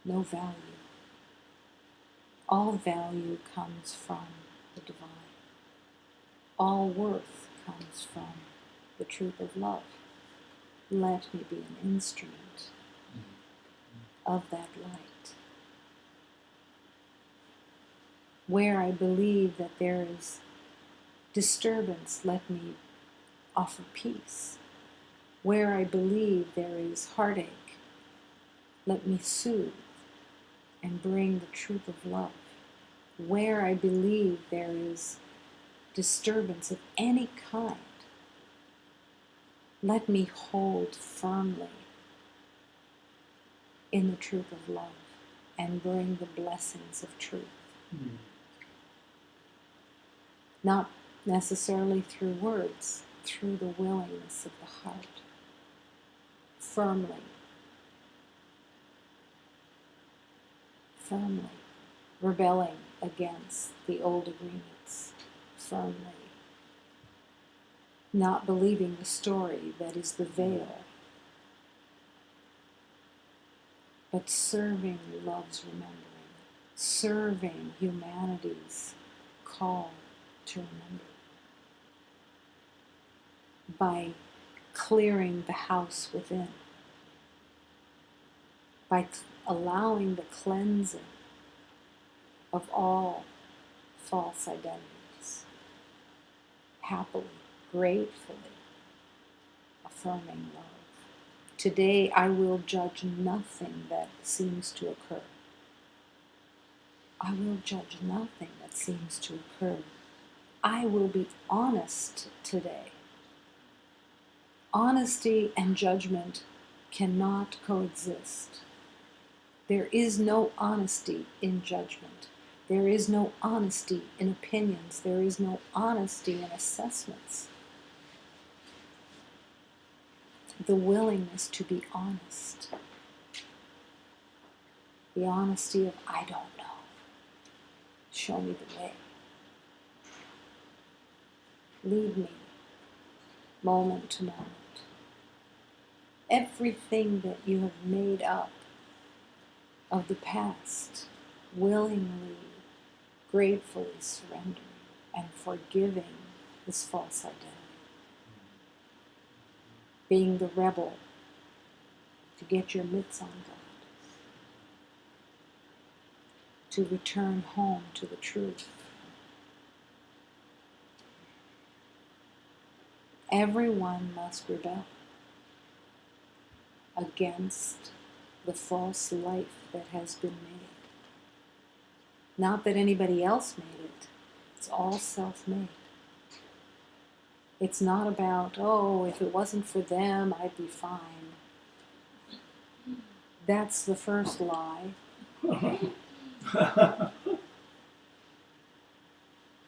No value. All value comes from the divine. All worth comes from the truth of love. Let me be an instrument of that light. Where I believe that there is disturbance, let me offer peace. Where I believe there is heartache, let me soothe and bring the truth of love. Where I believe there is disturbance of any kind, let me hold firmly in the truth of love and bring the blessings of truth. Mm. Not necessarily through words, through the willingness of the heart. Firmly, rebelling against the old agreements, firmly, not believing the story that is the veil, but serving love's remembering, serving humanity's call to remember, by clearing the house within, by allowing the cleansing of all false identities, happily, gratefully, affirming love. Today I will judge nothing that seems to occur. I will judge nothing that seems to occur. I will be honest today. Honesty and judgment cannot coexist. There is no honesty in judgment. There is no honesty in opinions. There is no honesty in assessments. The willingness to be honest. The honesty of, I don't know. Show me the way. Lead me, moment to moment. Everything that you have made up of the past, willingly, gratefully surrendering and forgiving this false identity. Being the rebel to get your mitts on God. To return home to the truth. Everyone must rebel against the false life that has been made. Not that anybody else made it. It's all self-made. It's not about, oh, if it wasn't for them, I'd be fine. That's the first lie. The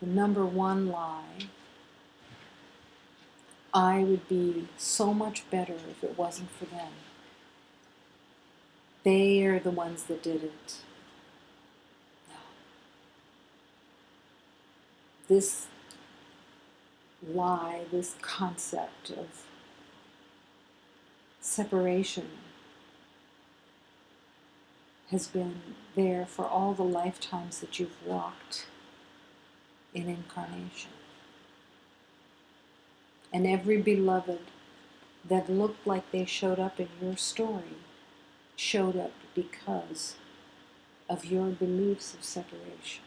number one lie. I would be so much better if it wasn't for them. They are the ones that did it. No. This lie, this concept of separation has been there for all the lifetimes that you've walked in incarnation. And every beloved that looked like they showed up in your story showed up because of your beliefs of separation.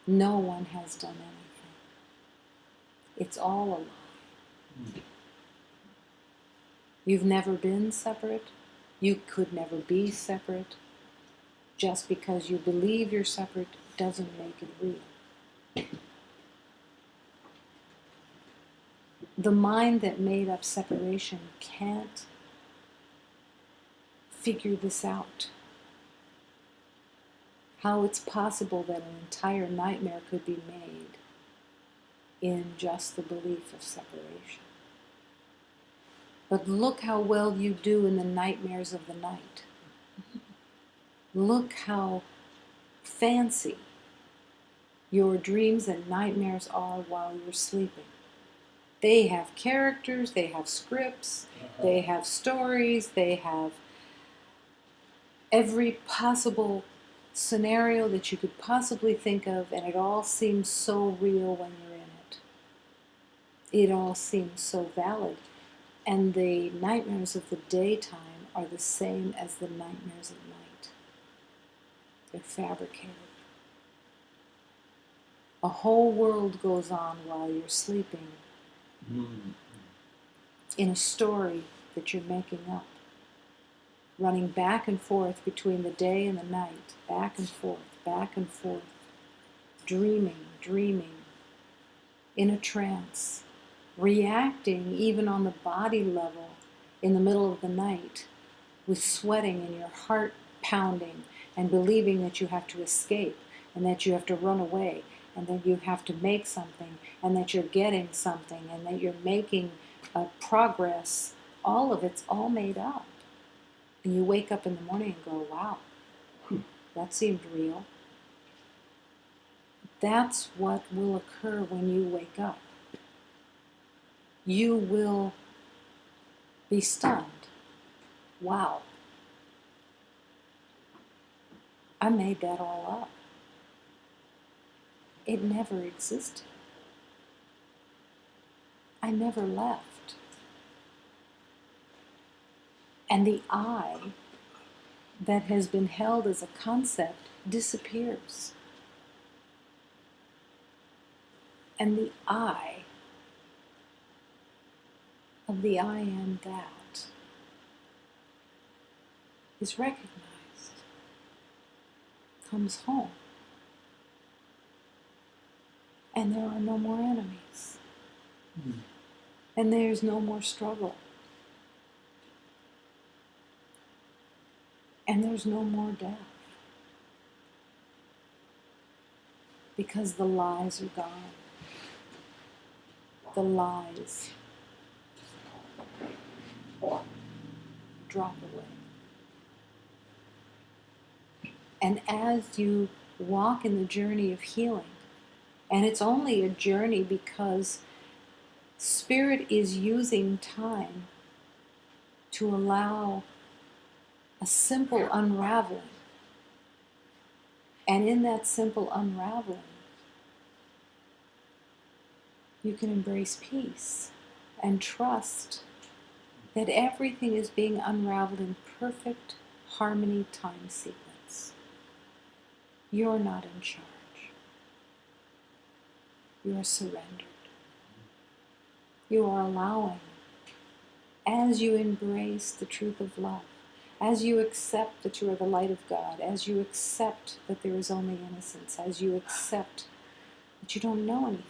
No one has done anything. It's all a lie. You've never been separate. You could never be separate. Just because you believe you're separate doesn't make it real. The mind that made up separation can't figure this out. How it's possible that an entire nightmare could be made in just the belief of separation. But look how well you do in the nightmares of the night. Look how fancy your dreams and nightmares are while you're sleeping. They have characters, they have scripts, they have stories, they have every possible scenario that you could possibly think of, and it all seems so real when you're in it. It all seems so valid. And the nightmares of the daytime are the same as the nightmares at night. They're fabricated. A whole world goes on while you're sleeping in a story that you're making up, running back and forth between the day and the night, back and forth, dreaming, in a trance, reacting even on the body level in the middle of the night with sweating and your heart pounding and believing that you have to escape and that you have to run away and that you have to make something and that you're getting something and that you're making progress. All of it's all made up. And you wake up in the morning and go, wow, that seemed real. That's what will occur when you wake up. You will be stunned. Wow, I made that all up. It never existed. I never left. And the I that has been held as a concept disappears. And the I of the I am that is recognized, comes home. And there are no more enemies. And there's no more struggle. And there's no more death. Because the lies are gone. The lies drop away. And as you walk in the journey of healing, and it's only a journey because Spirit is using time to allow a simple unraveling. And in that simple unraveling, you can embrace peace and trust that everything is being unraveled in perfect harmony time sequence. You're not in charge. You are surrendered. You are allowing, as you embrace the truth of love, as you accept that you are the light of God, as you accept that there is only innocence, as you accept that you don't know anything,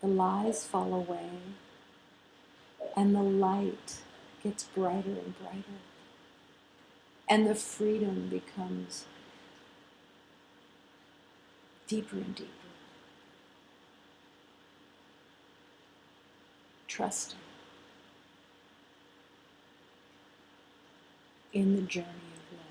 the lies fall away and the light gets brighter and brighter. And the freedom becomes deeper and deeper. Trusting in the journey of love.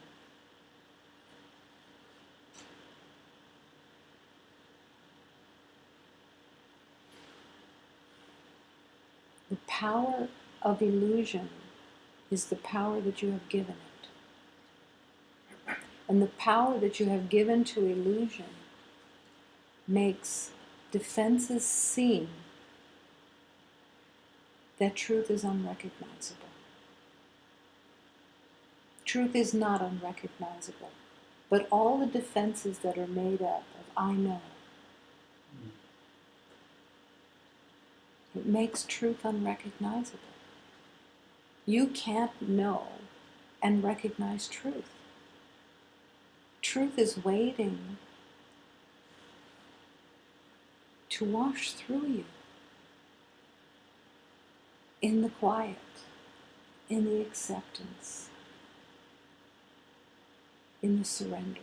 The power of illusion is the power that you have given it. And the power that you have given to illusion makes defenses seem that truth is unrecognizable. Truth is not unrecognizable, but all the defenses that are made up of I know, it makes truth unrecognizable. You can't know and recognize truth. Truth is waiting to wash through you in the quiet, in the acceptance, in the surrender.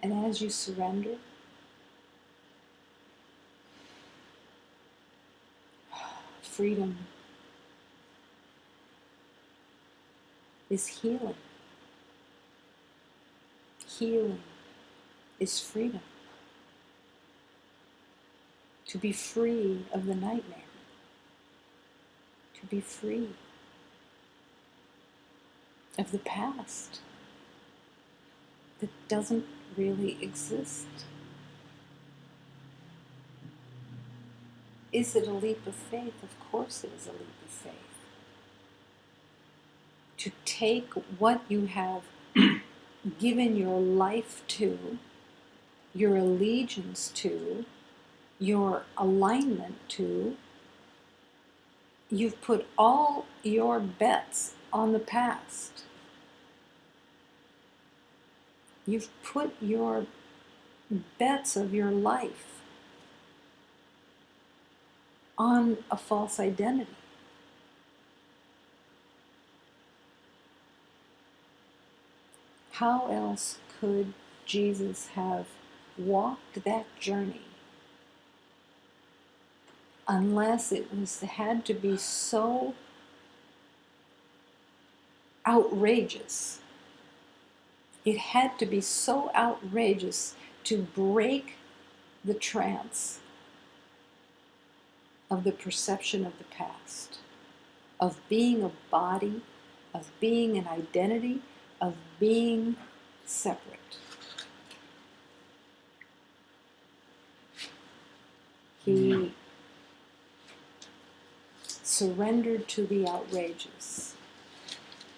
And as you surrender, freedom is healing. Healing is freedom. To be free of the nightmare. To be free of the past that doesn't really exist. Is it a leap of faith? Of course it is a leap of faith. to take what you have given your life to, your allegiance to, your alignment to. You've put all your bets on the past. You've put your bets of your life on a false identity. How else could Jesus have walked that journey unless it had to be so outrageous? It had to be so outrageous to break the trance of the perception of the past, of being a body, of being an identity, of being separate. He surrendered to the outrageous.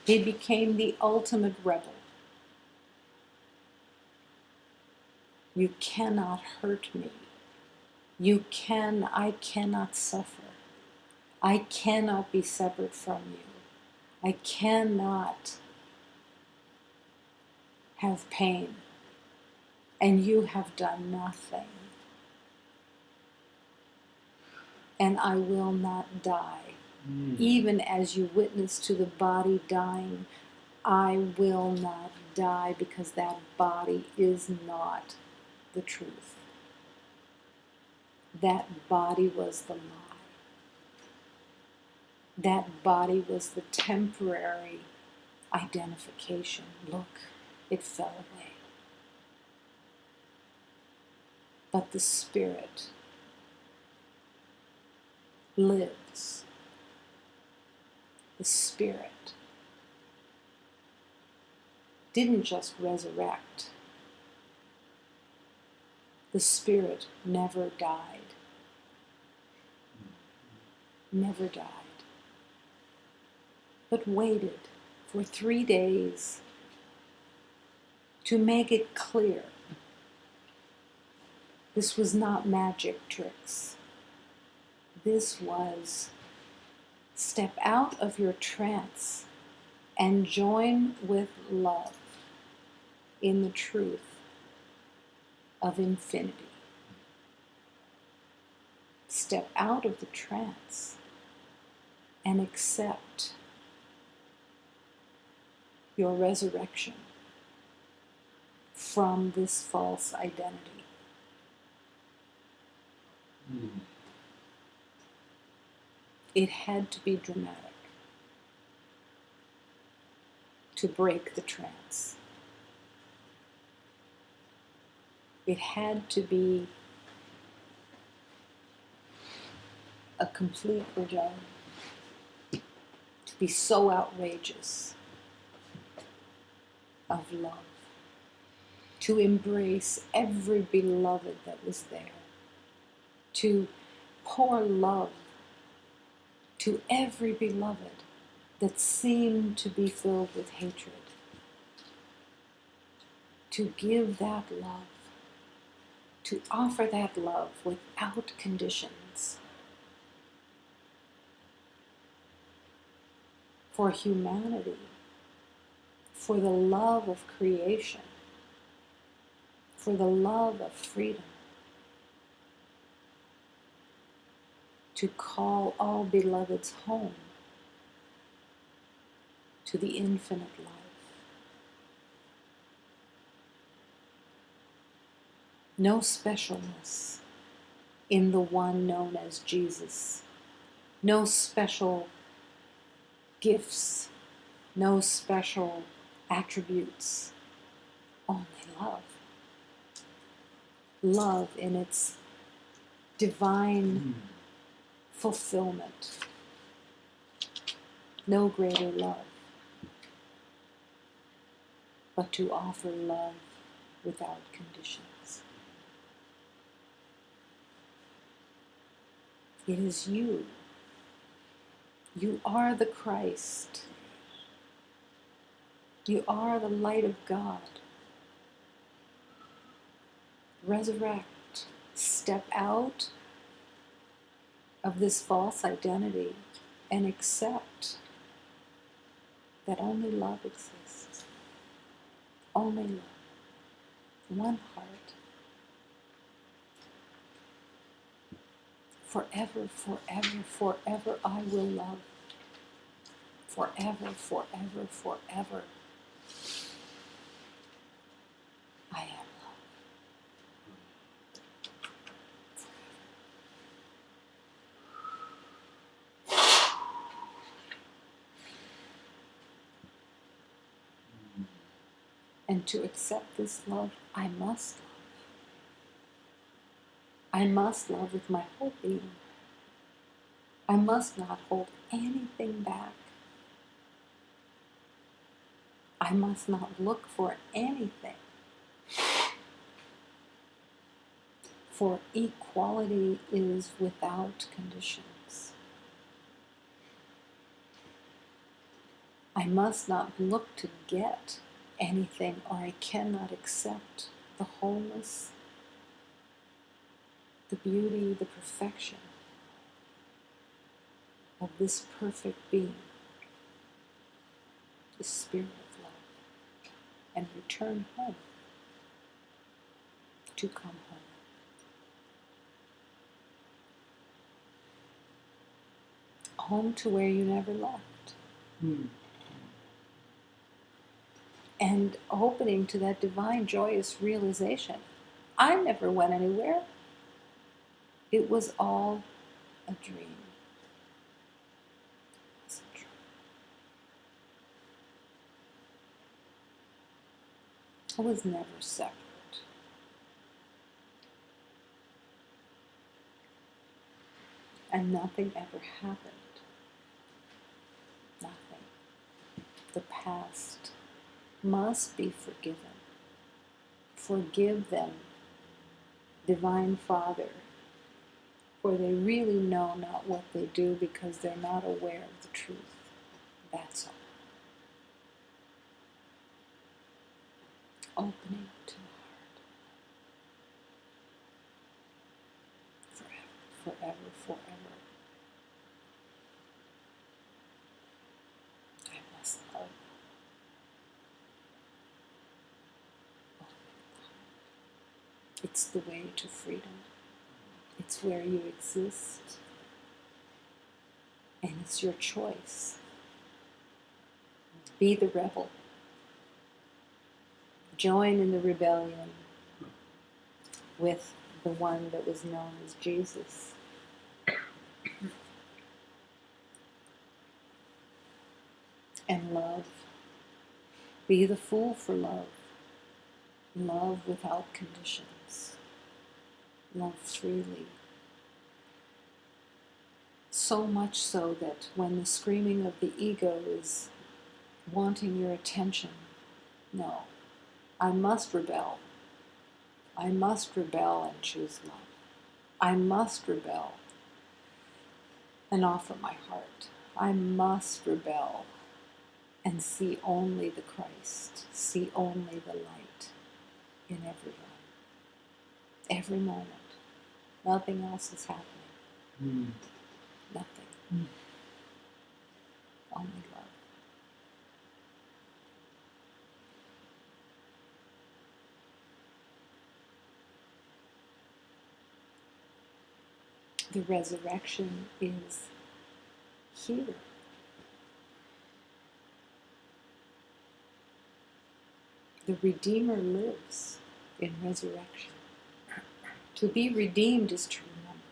He became the ultimate rebel. You cannot hurt me. I cannot suffer. I cannot be separate from you. I cannot have pain. And you have done nothing. And I will not die. Even as you witness to the body dying, I will not die, because that body is not the truth. That body was the lie. That body was the temporary identification. Look, it fell away. But the spirit lives. The spirit didn't just resurrect. The spirit never died. Never died. But waited for 3 days to make it clear this was not magic tricks. This was step out of your trance and join with love in the truth of infinity. Step out of the trance and accept your resurrection from this false identity. It had to be dramatic to break the trance. It had to be a complete rebellion, to be so outrageous of love, to embrace every beloved that was there, to pour love to every beloved that seemed to be filled with hatred, to give that love, to offer that love without conditions for humanity, for the love of creation, for the love of freedom, to call all beloveds home to the infinite life. No specialness in the one known as Jesus. No special gifts, no special attributes, only love. Love in its divine fulfillment. No greater love but to offer love without conditions. It is you. You are the Christ. You are the light of God. Resurrect. Step out of this false identity and accept that only love exists. Only love. One heart. Forever, forever, forever I will love. Forever, forever, forever I am love. And to accept this love, I must love. I must love with my whole being. I must not hold anything back. I must not look for anything. For equality is without conditions. I must not look to get anything, or I cannot accept the wholeness, the beauty, the perfection of this perfect being, the spirit of love, and return home, to come home. Home to where you never left. And opening to that divine, joyous realization. I never went anywhere. It was all a dream. It was a dream. I was never separate. And nothing ever happened. Nothing. The past must be forgiven. Forgive them, Divine Father, for they really know not what they do because they're not aware of the truth. That's all. Opening to the heart. Forever, forever, forever. I must love. It's the way to freedom. It's where you exist. And it's your choice. Be the rebel. Join in the rebellion with the one that was known as Jesus. And love. Be the fool for love. Love without conditions. Love freely. So much so that when the screaming of the ego is wanting your attention, no, I must rebel. I must rebel and choose love. I must rebel and offer my heart. I must rebel and see only the Christ, see only the light in everyone, every moment. Nothing else is happening. Nothing. Only love. The resurrection is here. The Redeemer lives in resurrection. To be redeemed is to remember.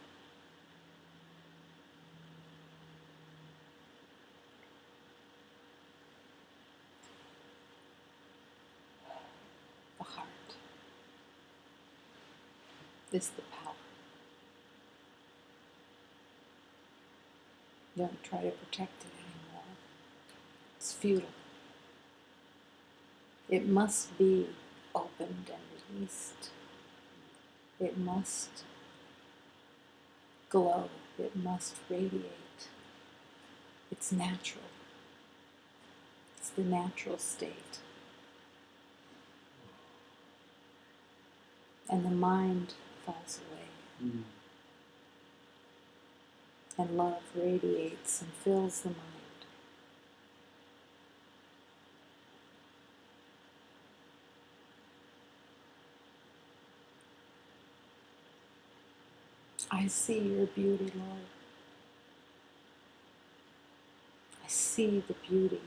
The heart is the power. Don't try to protect it anymore. It's futile. It must be opened and released. It must glow. It must radiate. It's natural. It's the natural state. and the mind falls away, and love radiates and fills the mind. I see your beauty, Lord. I see the beauty.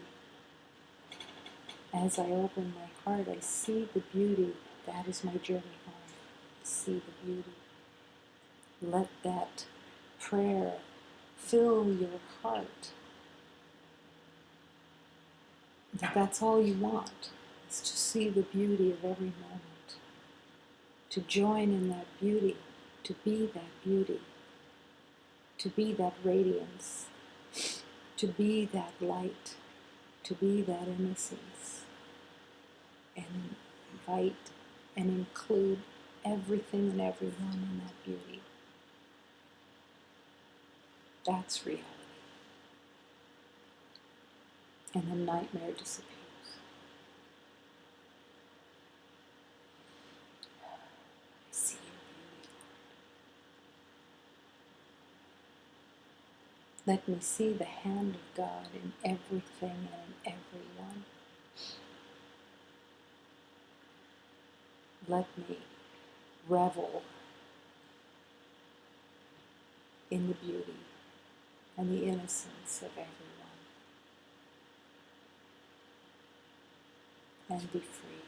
As I open my heart, I see the beauty. That is my journey home. I see the beauty. Let that prayer fill your heart. That's all you want, is to see the beauty of every moment, to join in that beauty, to be that beauty, to be that radiance, to be that light, to be that innocence, and invite and include everything and everyone in that beauty. That's reality. And the nightmare disappears. I see your beauty. Let me see the hand of God in everything and in everyone. Let me revel in the beauty and the innocence of everyone, and be free.